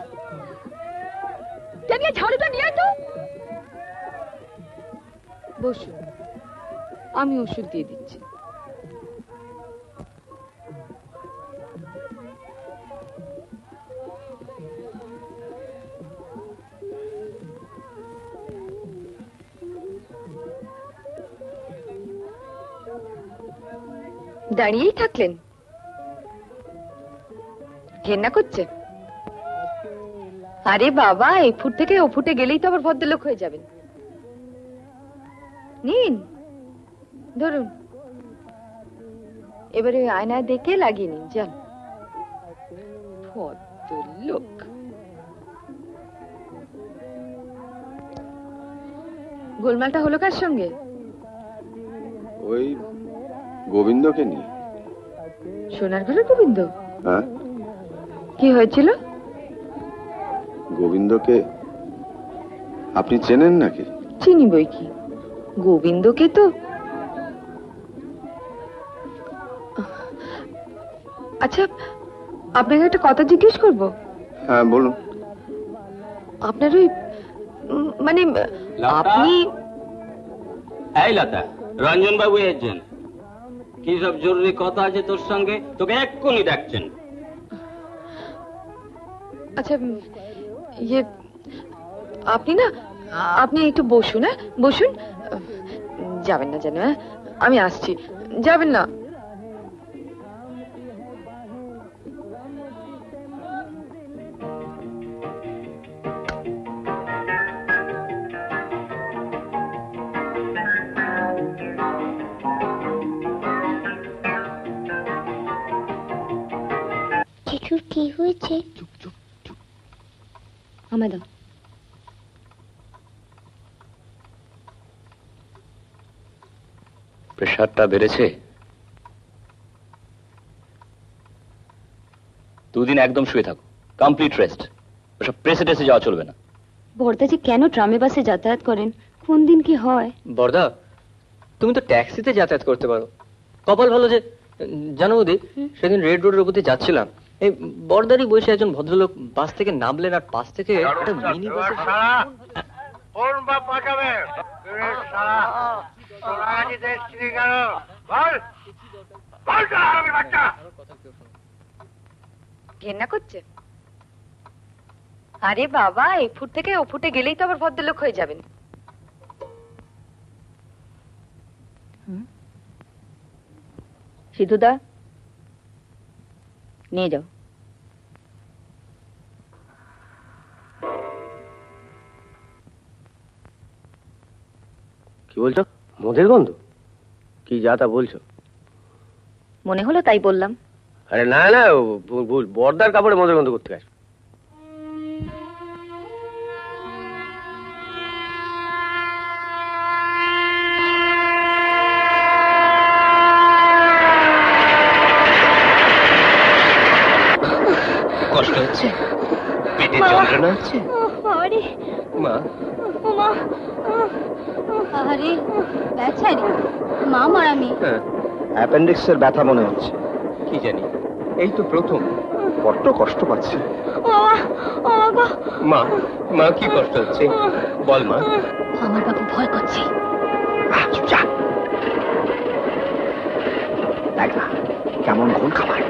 জানিয়া ঝাড়ুটা নিয়ে আয় তো। বসুন, আমি ওষুধ দিয়ে দিচ্ছি। দাঁড়িয়েই থাকলেন, ঘেন্না করছে? আরে বাবা, এই ফুট থেকে ও ফুটে গেলেই তো আবার ভদ্রলোক হয়ে যাবেন। নিন, ধরুন, এবারে ওই আয়নায় দেখে লাগিয়ে নিন। যান, ভদ্রলোক। গোলমালটা হলো কার সঙ্গে? ওই গোবিন্দকে নিয়ে। সোনার ঘরের গোবিন্দ? হ্যাঁ। কি হয়েছিল? গোবিন্দকে আপনি চেনেন নাকি? চিনি বই কি, গোবিন্দকে তো। আচ্ছা, আপনাকে একটা কথা জিজ্ঞেস করবো? হ্যাঁ বলুন। আপনার ওই মানে আপনি এই লতা, রঞ্জন বাবু এসেছেন। কি সব জরুরি কথা আছে তোর সঙ্গে, তোকে এক্ষুনি ডাকছেন। আচ্ছা, ইয়ে আপনি না, আপনি একটু বসুন। হ্যাঁ বসুন, যাবেন না যেন। হ্যাঁ, আমি আসছি, যাবেন না। জেঠুর কি হয়েছে? আমায় দাও। প্রেশারটা বেড়েছে। দুদিন একদম শুয়ে থাকো, কমপ্লিট রেস্ট। ওসব প্রেসে টেসে যাওয়া চলবে না। বর্দা যে কেন ট্রামে বাসে যাতায়াত করেন, কোন দিন কি হয়? বর্দা, তুমি তো ট্যাক্সিতে যাতায়াত করতে পারো। কপাল ভালো যে, জানো বৌদি, সেদিন রেড রোডের উপর দিয়ে যাচ্ছিলাম, এই বর্দারই বসে একজন ভদ্রলোক বাস থেকে নামলেন, আর পাশ থেকে একটা মিনি বাসের কোন বাপ বাঁচাবে? ঘেন্না করছে? আরে বাবা, এই ফুট থেকে ও ফুটে গেলেই তো আবার ভদ্রলোক হয়ে যাবেন। সিধুদা, নিয়ে যাও। কি বলছো? মদের গন্ধ? কি যা তা বলছো? মনে হলো তাই বললাম। আরে না না, ভুল। বর্দার কাপড়ে মদের গন্ধ করতে আসবে। কষ্ট হচ্ছে, পেটে যন্ত্রণা হচ্ছে? আরে মা, মা, আরে ব্যথা রে, মা মারামি। অ্যাপেন্ডিক্সের ব্যথা মনে হচ্ছে। কি জানি, এই তো প্রথম। বড্ড কষ্ট পাচ্ছি। মা, মা কি কষ্ট হচ্ছে বল মা। আমার বাবু ভয় করছে। দেখ না কেমন ঘোল খাবার।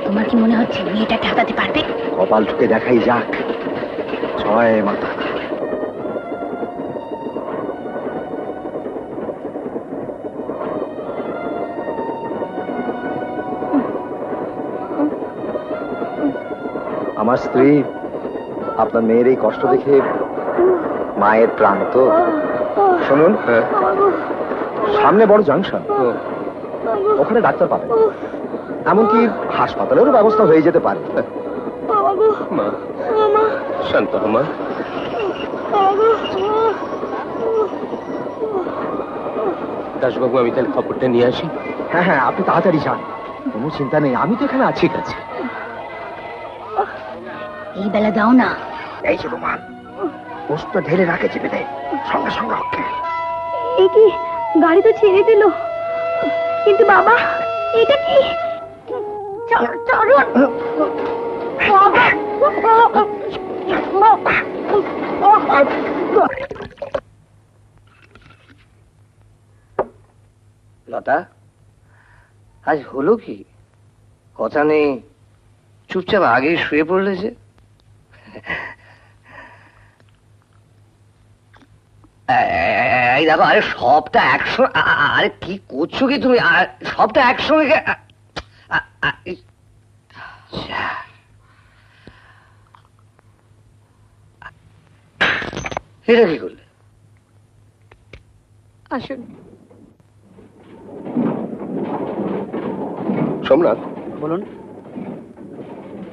তোমার কি মনে হচ্ছে মেয়েটাকে হাতাতে পারবে? কপাল ঠুকে দেখাই যাক। ছয় মাথা। আমার স্ত্রী আপনার মেয়ের এই কষ্ট দেখে মায়ের প্রাণ তো। শুনুন, সামনে বড় জাংশন, ওখানে ডাক্তার পাবেন, এমনকি হাসপাতালেরও ব্যবস্থা হয়ে যেতে পারে। মা, শান্ত হ মা। দাসবাবু, আমি তাহলে খবরটা নিয়ে আসি। হ্যাঁ হ্যাঁ, আপনি তাড়াতাড়ি যান, কোনো চিন্তা নেই, আমি তো এখানে আছি। কাছে এই বেলা দাও না। এই যে রুমাল, ওষুধ ঢেলে রাখে চেপে দে, সঙ্গে সঙ্গে অক্ষে। এই কি গাড়ি তো ছেড়ে দিল, কিন্তু বাবা এটা কি? লতা, আজ হলো কি? কথা নেই, চুপচাপ আগে শুয়ে পড়লে যে। এই দেখো, আরে সবটা একসঙ্গে, আরে কি করছো কি তুমি? সবটা একসঙ্গে এটা কি করলে? আসুন। সোমনাথ, বলুন।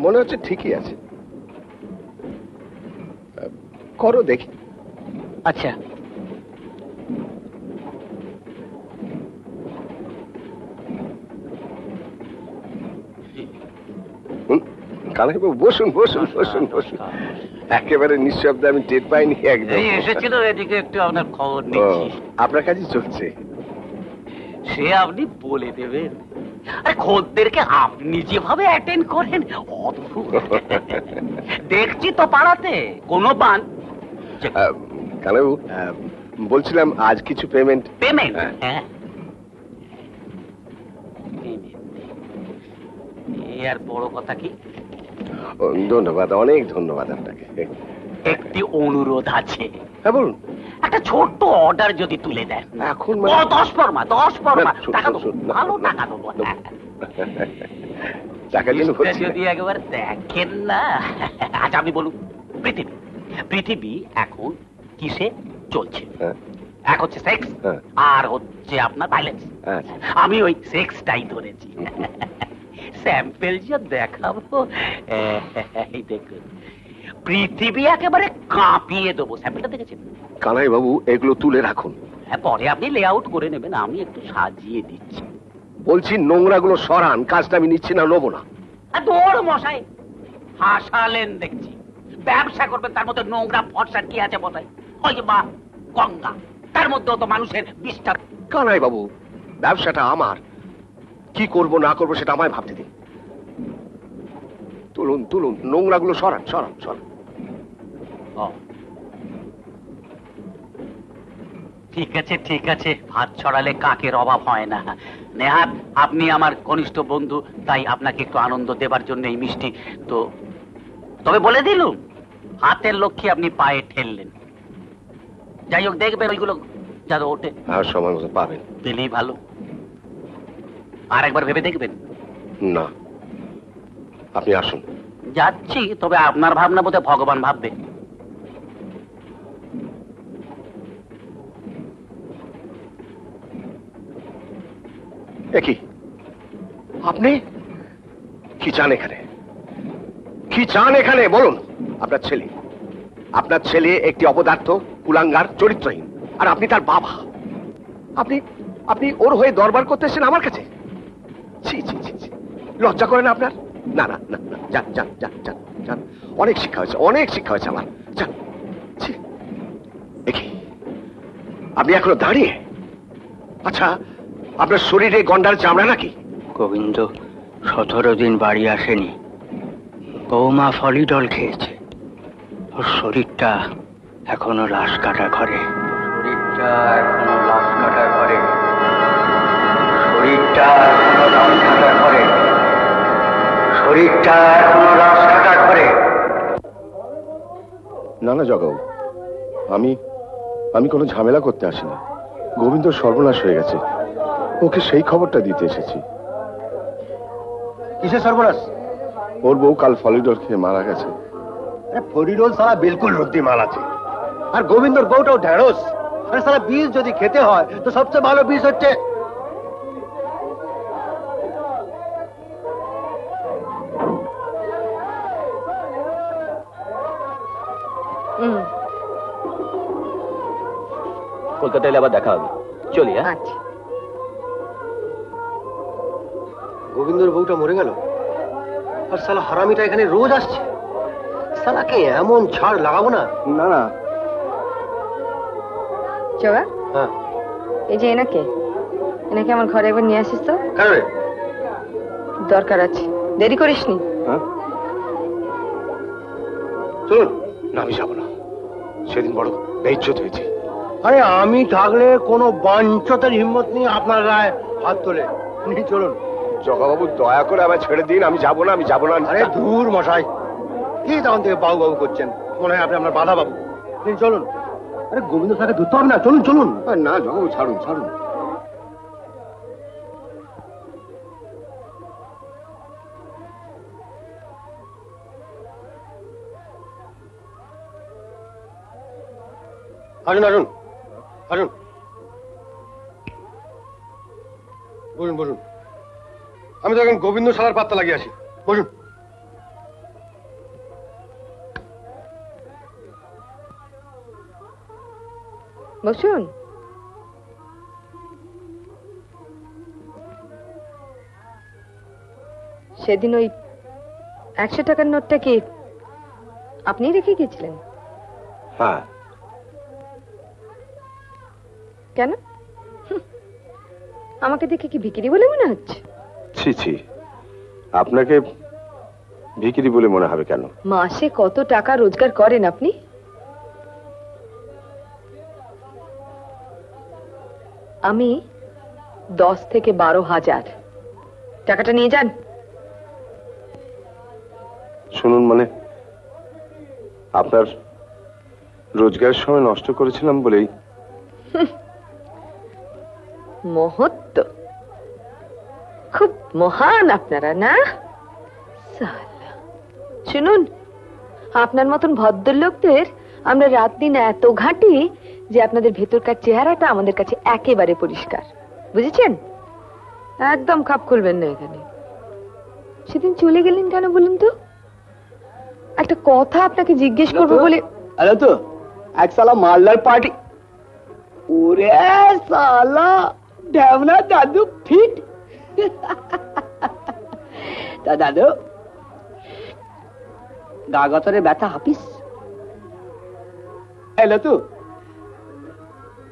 মনে হচ্ছে ঠিকই আছে, করো দেখি। আচ্ছা, কানাইবাবু বসুন বসুন বসুন বসুন। একেবারে নিঃশব্দে, আমি টের পাইনি একদম। এই এসেছিল এদিকে একটু আপনার খবর নিচ্ছি। আপনার কাজই চলছে। সে আপনি বলে দেবেন। আরে খদ্দেরকে আপনি যেভাবে অ্যাটেন্ড করেন অদ্ভুত। দেখছি তো পাড়াতে কোনো বান। কানাইবাবু, বলছিলাম আজ কিছু পেমেন্ট। পেমেন্ট? হ্যাঁ, আর বড় কথা কি? ধন্যবাদ, অনেক ধন্যবাদ আপনাকে। একটি অনুরোধ আছে। হ্যাঁ বলুন। একটা ছোট্ট অর্ডার যদি তুলে দেন। এখন 10 পরমা টাকা দেবো, ভালো টাকা দেবো। টাকা যদি একবার দেখেন না। আচ্ছা আপনি বলুন, পৃথিবী এখন কিসে চলছে? এক হচ্ছে সেক্স, আর হচ্ছে আপনার ভাইলেন্স। আমি ওই সেক্সটাই ধরেছি। স্যাম্পেল যে দেখাবো, এই দেখুন, পৃথিবী একেবারে কাঁপিয়ে দেবো। স্যাম্পেলটা দেখেছেন? কানাই বাবু, এগুলো তুলে রাখুন। হ্যাঁ, পরে আপনি লেআউট করে নেবেন, আমি একটু সাজিয়ে দিচ্ছি। বলছি নোংরা গুলো সরান, কাজটা আমি নিচ্ছি না, নেবো না। দৌড় মশাই, হাসালেন দেখছি। ব্যবসা করবেন, তার মধ্যে নোংরা ফর্সার কি আছে মশাই? ওই যে মা গঙ্গা, তার মধ্যেও তো মানুষের বিশ্বাস। কানাই বাবু, ব্যবসাটা আমার, কি করব না করবো সেটা আমায় ভাবতে দিন। তুলুন তুলুন, নোংরা গুলো সরান সরান সরান। ঠিক আছে ঠিক আছে, ভাত ছড়ালে কাকের অভাব হয় না। নেহাত আপনি আমার ঘনিষ্ঠ বন্ধু, তাই আপনাকে একটু আনন্দ দেবার জন্য এই মিষ্টি। তো তবে বলে দিলুম, হাতের লক্ষ্মী আপনি পায়ে ঠেললেন। যাই হোক, দেখবেন ওইগুলো যাতে ওঠে। আর সময় মতো পাবেন, পেলেই ভালো। আর একবার ভেবে দেখবেন। না, আপনি আসুন। যাচ্ছি, তবে আপনার ভাবনা বোধহয় ভগবান ভাববে। কি আপনি কি চান এখানে? কি চান এখানে বলুন? আপনার ছেলে একটি অপদার্থ, কুলাঙ্গার, চরিত্রহীন, আর আপনি তার বাবা। আপনি ওর হয়ে দরবার করতে এসেছেন আমার কাছে? ছি ছি ছি ছি, লজ্জা করে না আপনার? না না না, যান যান যান যান যান, অনেক শিক্ষা হয়েছে, অনেক শিক্ষা হয়েছে আমার। যান। দেখি আপনি এখনো দাঁড়িয়ে? আচ্ছা, আপনার শরীরে গন্ডার চামড়া নাকি? গোবিন্দ 17 দিন বাড়ি আসেনি, বৌমা ফলিডল খেয়েছে, ওর শরীরটা এখনো লাশ কাটা ঘরে। শরীরটা এখনো লাশ কাটা ঘরে। শরীরটা এখনো লাশ কাটা ঘরে। শরীরটা এখনো লাশ কাটা ঘরে। না না জগাও, আমি কোনো ঝামেলা করতে আসিনি। গোবিন্দ সর্বনাশ হয়ে গেছে, ওকে সেই খবরটা দিতে এসেছি। কিসের সর্বনাশ? ওর বউ কাল ফলিডল খেয়ে মারা গেছে। ফরিডোল সারা বিলকুল রুদ্দি মাল আছে, আর গোবিন্দর বউটাও ঢেঁড়স। আরে সারা বিষ যদি খেতে হয় তো সবচেয়ে ভালো বিষ হচ্ছে কলকাতায় এলে আবার দেখা হবে, চলি। হ্যাঁ, গোবিন্দর বউটা মরে গেল, আর সালা হারামিটা এখানে রোজ আসছে। শালাকে এমন ছাড় লাগাবো না। না না, চোরা হ্যাঁ এই যে এনাকে এনাকে আমার ঘরে একবার নিয়ে আসিস তো। কেন রে? দরকার আছে, দেরি করিসনি। চলুন না, আমি যাবো না, সেদিন বড় বেইজ্জত হয়েছে। আরে আমি থাকলে কোনো বাঞ্চতের হিম্মত নিয়ে আপনার গায়ে হাত তোলে। চলুন। জগাবাবু দয়া করে আমায় ছেড়ে দিন, আমি যাবো না, আমি যাবো না। আরে ধুর মশাই, কি তখন থেকে বাবু বাবু করছেন, মনে হয় আপনি আপনার বাধা বাবু। চলুন। আরে গোবিন্দ স্যারকে ধরতে হবে না, চলুন চলুন। না জগাবাবু ছাড়ুন ছাড়ুন। আসুন আসুন আসুন, বসুন বসুন। আমি তো এখন গোবিন্দ সারার পাত্তা লাগিয়ে আসি, বসুন। বসুন। সেদিন ওই 100 টাকার নোটটা কি আপনি রেখে গেছিলেন? হ্যাঁ। কেন? আমাকে দেখে কি ভিখিরি বলে মনে হচ্ছে? ছি ছি, আপনাকে ভিখিরি বলে মনে হবে কেন? মাসে কত টাকা রোজগার করেন আপনি? আমি 10 থেকে 12,000। টাকাটা নিয়ে যান। শুনুন, মানে আপনার রোজগারের সময় নষ্ট করেছিলাম বলেই। মহত্ব খুব মহান আপনারা, না? শুনুন, আপনার মতন ভদ্রলোকদের আমরা রাত দিন এত ঘাঁটি যে আপনাদের ভেতরকার চেহারাটা আমাদের কাছে একেবারে পরিষ্কার, বুঝেছেন? একদম খাপ খুলবেন না এখানে। সেদিন চলে গেলেন কেন বলুন তো? একটা কথা আপনাকে জিজ্ঞেস করবো বলে। আরে তো এক সালা মালদার পার্টি। ওরে সালা ঢ্যামনা দাদু ফিট। তা দাদু গা গতরে ব্যথা হাফিস এলো তো?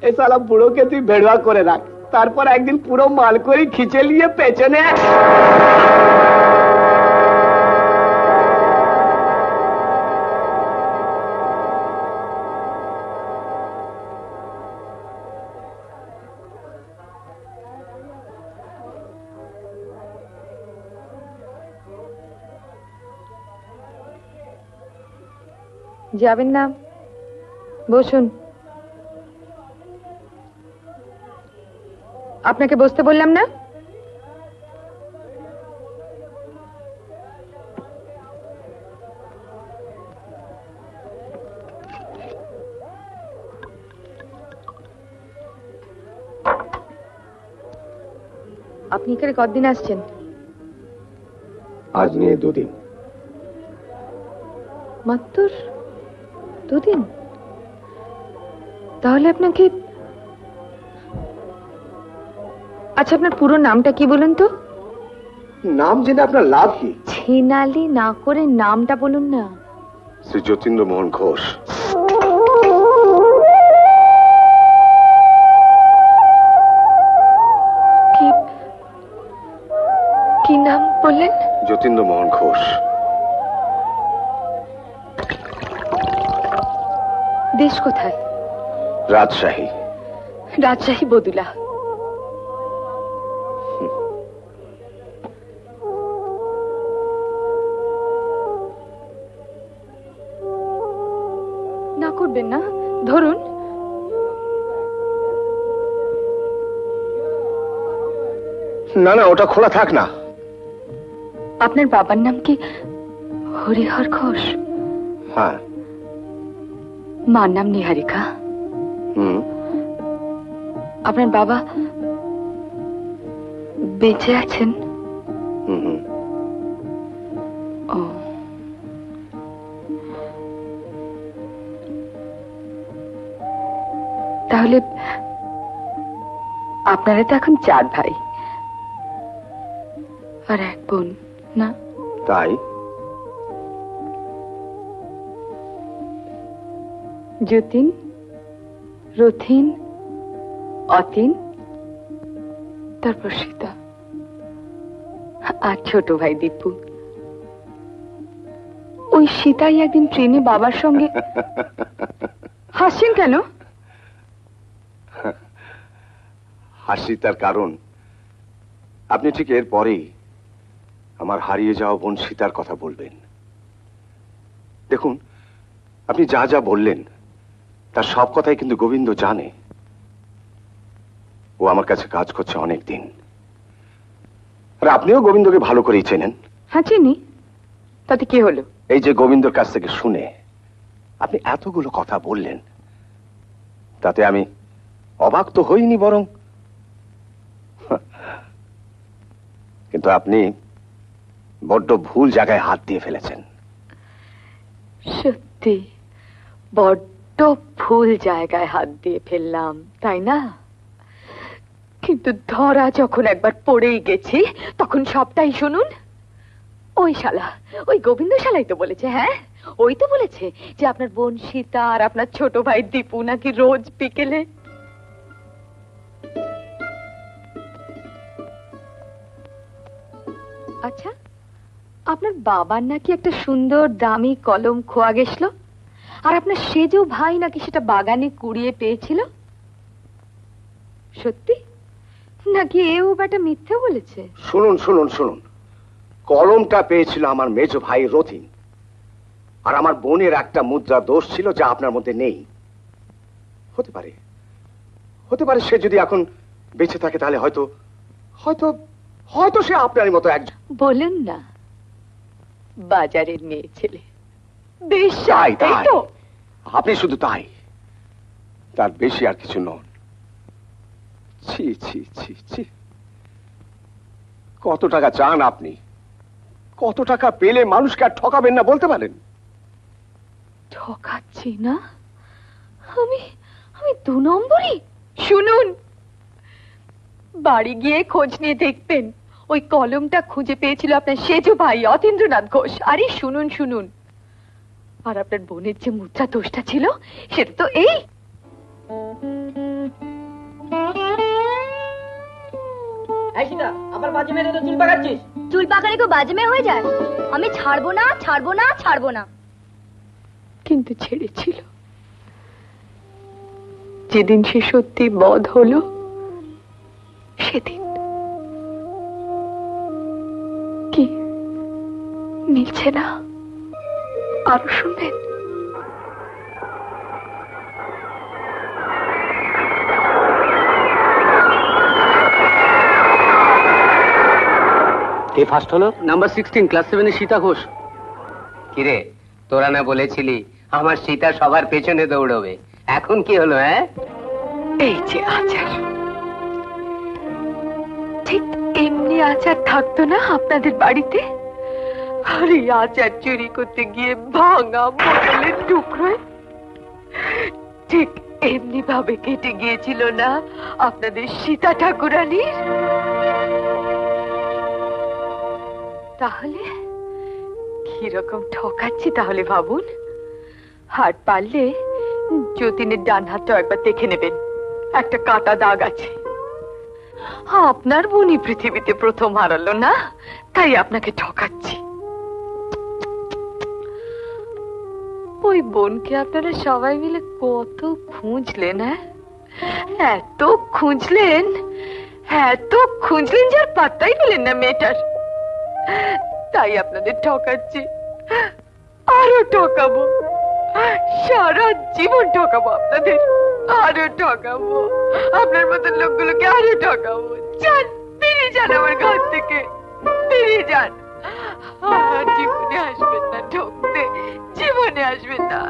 এই সালা বুড়োকে তুই ভেড়ুয়া করে রাখ, তারপর একদিন পুরো মাল করে খিচে নিয়ে পেছনে যাবেন না? বসুন। আপনাকে বসতে বললাম না? আপনি এখানে কতদিন আসছেন? আজ নিয়ে 2 দিন। মাত্র 2 দিন? তাহলে আপনাকে, আচ্ছা আপনার পুরো নামটা কি বলুন তো? নাম জেনে আপনার লাভ কি? ছিনালি না করে নামটা বলুন না। শ্রী যতীন্দ্র মোহন ঘোষ। কি নাম বললেন? যতীন্দ্র মোহন ঘোষ। দেশ কোথায়? রাজশাহী। রাজশাহী বদুলা। না করবেন না, ধরুন। না না, ওটা খোলা থাক না। আপনার বাবার নাম কি হরিহর ঘোষ? হ্যাঁ। মার নাম নিহারিকা। আপনার বাবা বেঁচে আছেন? ও, তাহলে আপনারা তো এখন 4 ভাই আর 1 বোন, না? তাই? যতীন, রথিন, অতীন, তারপর সীতা আর ছোট ভাই দীপু। ওই সীতাই একদিন ট্রেনে বাবার সঙ্গে। হাসছেন কেন? হাসি তার কারণ আপনি ঠিক এর পরেই আমার হারিয়ে যাওয়া বোন সীতার কথা বলবেন। দেখুন, আপনি যা যা বললেন তার সব কথাই কিন্তু গোবিন্দ জানে। ও আমার কাছে কাজ করছে অনেক দিন, আর আপনিও গোবিন্দকে ভালো করেই চেনেন। হ্যাঁ চিনি, তাতে কি হলো? এই যে গোবিন্দর কাছ থেকে শুনে আপনি এতগুলো কথা বললেন, তাতে আমি অবাক তো হইনি, বরং কিন্তু আপনি বড্ড ভুল জায়গায় হাত দিয়ে ফেলেছেন। সত্যি বড্ড ভুল জায়গায় হাত দিয়ে ফেললাম, তাই না? কিন্তু ধরা যখন একবার পড়েই গেছি, তখন সবটাই শুনুন। ওই শালা, ওই গোবিন্দ শালাই তো বলেছে, হ্যাঁ ওই তো বলেছে যে আপনার বোন সীতা আর আপনার ছোট ভাই দীপু নাকি রোজ বিকেলে। আচ্ছা, আপনার বাবার নাকি একটা সুন্দর দামি কলম খোয়া গেছিল, আর আপনার সেজো ভাই নাকি সেটা বাগানে কুড়িয়ে পেয়েছিল। সত্যি নাকি এও বেটা মিথ্যে বলেছে? শুনুন শুনুন শুনুন, কলমটা পেয়েছিল আমার মেজ ভাই রথিন, আর আমার বোনের একটা মুদ্রা দোষ ছিল যা আপনার মধ্যে নেই। হতে পারে, হতে পারে সে যদি এখন বেঁচে থাকে তাহলে হয়তো হয়তো হয়তো সে আপনারই মতো একজন। বলেন না, বাজারের মেয়ে ছেলে। বেশ, তাই তাই, আপনি শুধু তাই, তার বেশি আর কিছু নন। ছি ছি ছি ছি, কত টাকা চান আপনি? কত টাকা পেলে মানুষকে আর ঠকাবেন না বলতে পারেন? ঠকাচ্ছি না আমি, আমি 2 নম্বরই। শুনুন, বাড়ি গিয়ে খোঁজ নিয়ে দেখবেন ওই কলমটা খুঁজে পেয়েছিল আপনার সেজো ভাই অতীন্দ্রনাথ ঘোষ। আরে শুনুন শুনুন, আর আপনার বোনের যে মুদ্রা দোষটা ছিল সেটা তো এই। আবার বাজে মেরে তো চুল পাকাচ্ছিস। চুল পাকালে কেউ বাজে মেয়ে হয়ে যায়? আমি ছাড়বো না, ছাড়বো না, ছাড়বো না। কিন্তু ছেড়েছিল যেদিন সে সত্যি বধ হলো, সেদিন। কি মিলছে না? আরো শুনবেন? কে ফার্স্ট হলো? নাম্বার 16, ক্লাস 7 এর সীতা ঘোষ। কিরে, তোরা না বলেছিলি আমার সীতা সবার পেছনে দৌড়বে? এখন কি হলো? হ্যাঁ, এই যে আচার, ঠিক এমনি আচার থাকতো না আপনাদের বাড়িতে? আর এই আচার চুরি করতে গিয়ে ভাঙা বোতলের টুকরোয় ঠিক এমনি ভাবে কেটে গিয়েছিল না আপনাদের সীতা ঠাকুরানীর? তাহলে কিরকম ঠকাচ্ছি তাহলে ভাবুন। হাত পারলে যতীনের ডান হাতটা একবার দেখে নেবেন, একটা কাটা দাগ আছে। আপনার বোনই পৃথিবীতে প্রথম হারালো না, তাই আপনাকে ঠকাচ্ছি। ওই বোনকে আপনারা সবাই মিলে কত খুঁজলেন, এত খুঁজলেন, এত খুঁজলেন যে আর পাত্তাই পেলেন না মেয়েটার। তাই আপনাদের ঠকাচ্ছি, আরো ঠকাবো, সারা জীবন ঠকাবো আপনাদের, আরো ঠকাবো, আপনার মতো লোকগুলোকে আরো ঠকাবো। যান, বেরিয়ে যান আমার ঘর থেকে, বেরিয়ে যান। আর জীবনে আসবেন না ঠকতে, জীবনে আসবেন না।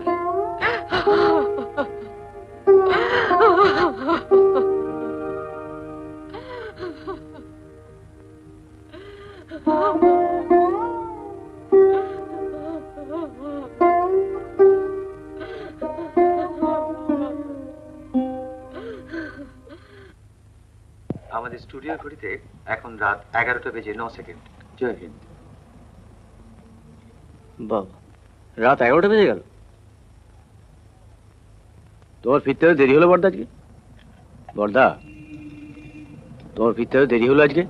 আমাদের স্টুডিও ঘড়িতে এখন রাত 11টা বেজে 9 সেকেন্ড। জয় হিন্দ। বাবা, রাত 11টা বেজে গেল? তোমার ফিরতে দেরি হলো বর্দা আজকে? বর্দা, তোমার ফিরতে দেরি হলো আজকে?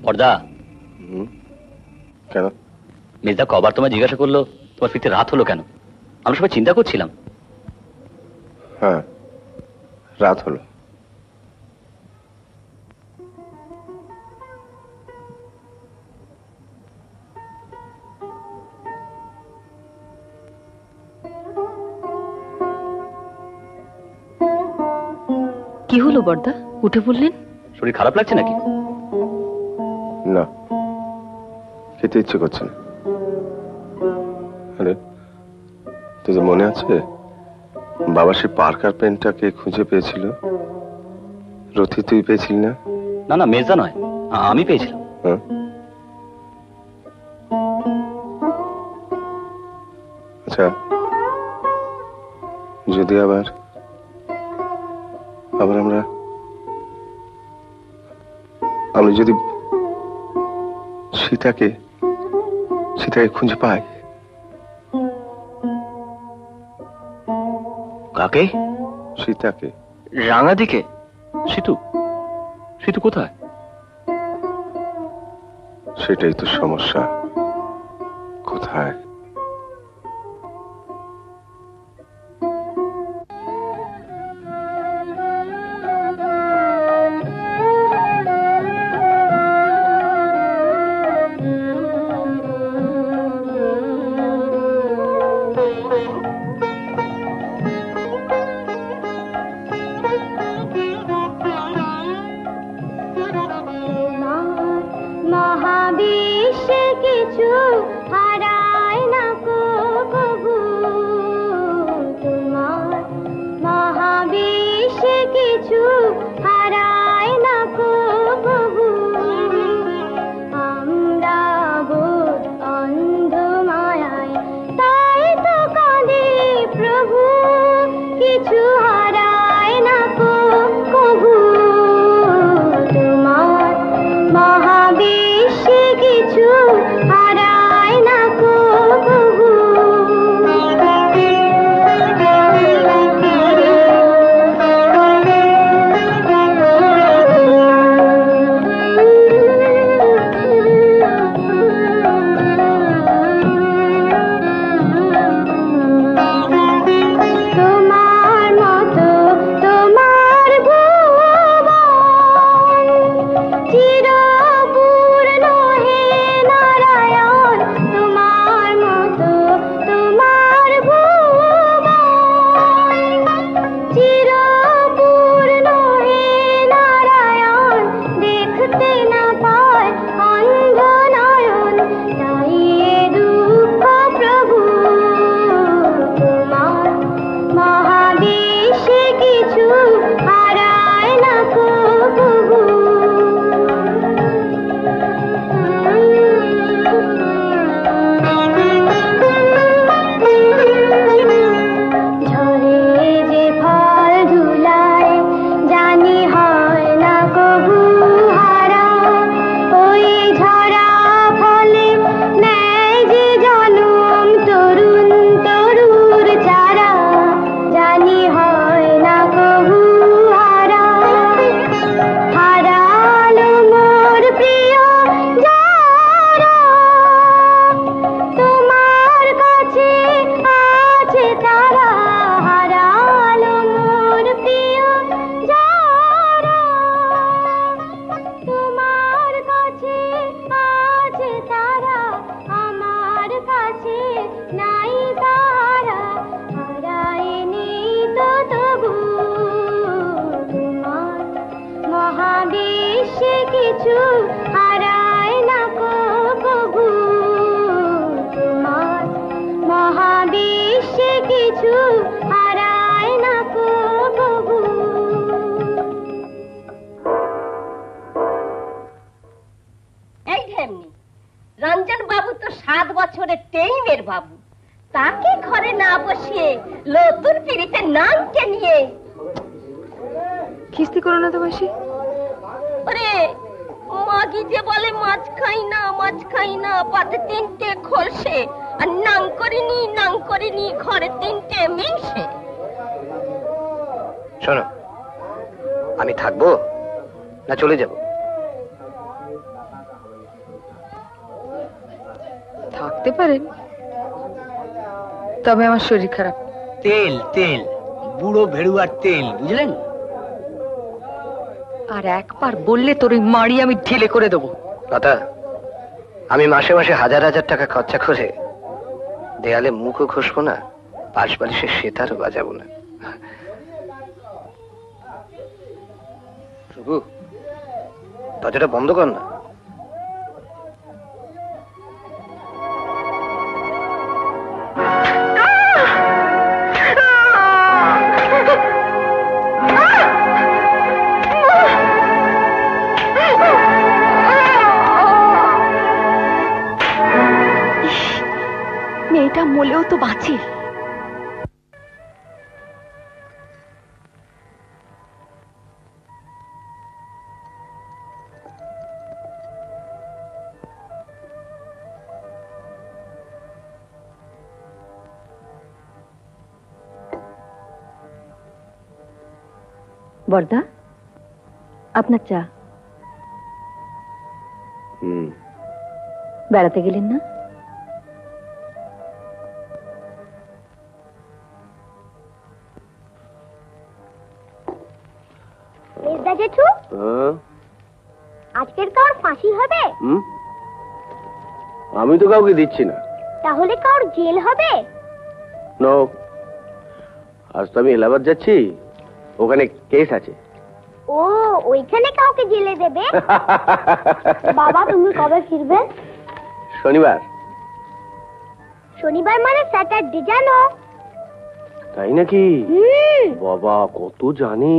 বর্দা, কেন? মেজদা কবার তোমায় জিজ্ঞাসা করলো তোমার ফিরতে রাত হলো কেন? আমরা সবাই চিন্তা করছিলাম। হ্যাঁ, রাত হলো। কি হলো বর্দা, উঠে পড়লেন? শরীর খারাপ লাগছে নাকি? না, খেতে ইচ্ছে করছে না। আরে তোদের মনে আছে বাবা সে পার্কার পেনটাকে খুঁজে পেয়েছিল? রথি, তুই পেয়েছিলি না? না না, মেজদা নয়, আমি পেয়েছিলাম। হ্যাঁ, আচ্ছা, যদি আবার আমরা যদি সীতাকে খুঁজে পাই। কাকে? সীতাকে। রাঙাদিকে? সীতু? সীতু কোথায়? সেটাই তো সমস্যা, কোথায়? মহাবিশ্বে কিছু হারায় না কবু, তোমার মহাবিশ্বে কিছু হারায় না কবু। আমরা বোধ অন্ধ মায়ায়, তাই তো কাঁদে প্রভু, কিছু হারায় না কবু। তোমার মহাবিশ্বে কিছু হারায় না কবু। তোমার মতো তোমার ভুবন চিরপূর্ণ হে নারায়ণ, তোমার মতো তোমার ভুবন চিরপূর্ণ হে নারায়ণ, দেখতে না পায় অন্ধ নয়ন, তাই এ দুঃখ প্রভু। তোমার মহাবিশ্বে কিছু হারায় না কবু। ঝরে যে ফল ধুলায়, জানি হয় না কবু হারা, ওই ঝরা ফলে নেয় যে জনম তরুণ তরুর চারা, জানি হয় না কবু হারা। হারালো মোর প্রিয় যারা, তোমার কাছে আছে তারা, হারালো মোর প্রিয় যারা, তোমার কাছে আছে তারা, আমার কাছে নাই তারা, হারায়নি তো তবু। তোমার মহাবিশ্বে কিছু হারায় না কবু। তোমার মহাবিশ্বে কিছু হারায় না কবু। এই ঢেমনি, রঞ্জন বাবু তো 7 বছরের টেইমের বাবু, তাকে ঘরে না বসিয়ে নতুন পিড়িতে নামকে নিয়ে। খিস্তি করো না তো মাসি। ওরে মাগি যে বলে মাছ খাই না, মাছ খাই না, পাতে 3টে খলসে, আর নাং করিনি ঘরে 3টে মিংসে। শোনো, আমি থাকবো না চলে যাব? থাকতে পারেন, তবে আমার শরীর খারাপ। তেল তেল, বুড়ো ভেড়ুয়ার তেল, বুঝলেন? আর একবার বললে তোর ওই মাড়ি আমি ঢিলে করে দেবো। লতা, আমি মাসে মাসে হাজার হাজার টাকা খরচা করে দেয়ালে মুখও ঘষবো না, পাশ বালিশের সেতারও বাজাবো না। প্রভু, দরজাটা বন্ধ কর না। মেয়েটা মলেও তো বাঁচে। বর্দা, আপনার চা। বেড়াতে গেলেন না? জেঠু, আজকের কার ফাঁসি হবে? আমি তো কাউকে দিচ্ছি না। তাহলে কার জেল হবে? নো, আজ তো আমি এলাহাবাদ যাচ্ছি, ওখানে কেস আছে। ও, ওইখানে কাউকে জেলে দেবে? বাবা, তুমি কবে ফিরবে? শনিবার। শনিবার মানে স্যাটারডে, জানো? তাই নাকি? বাবা, কত জানি।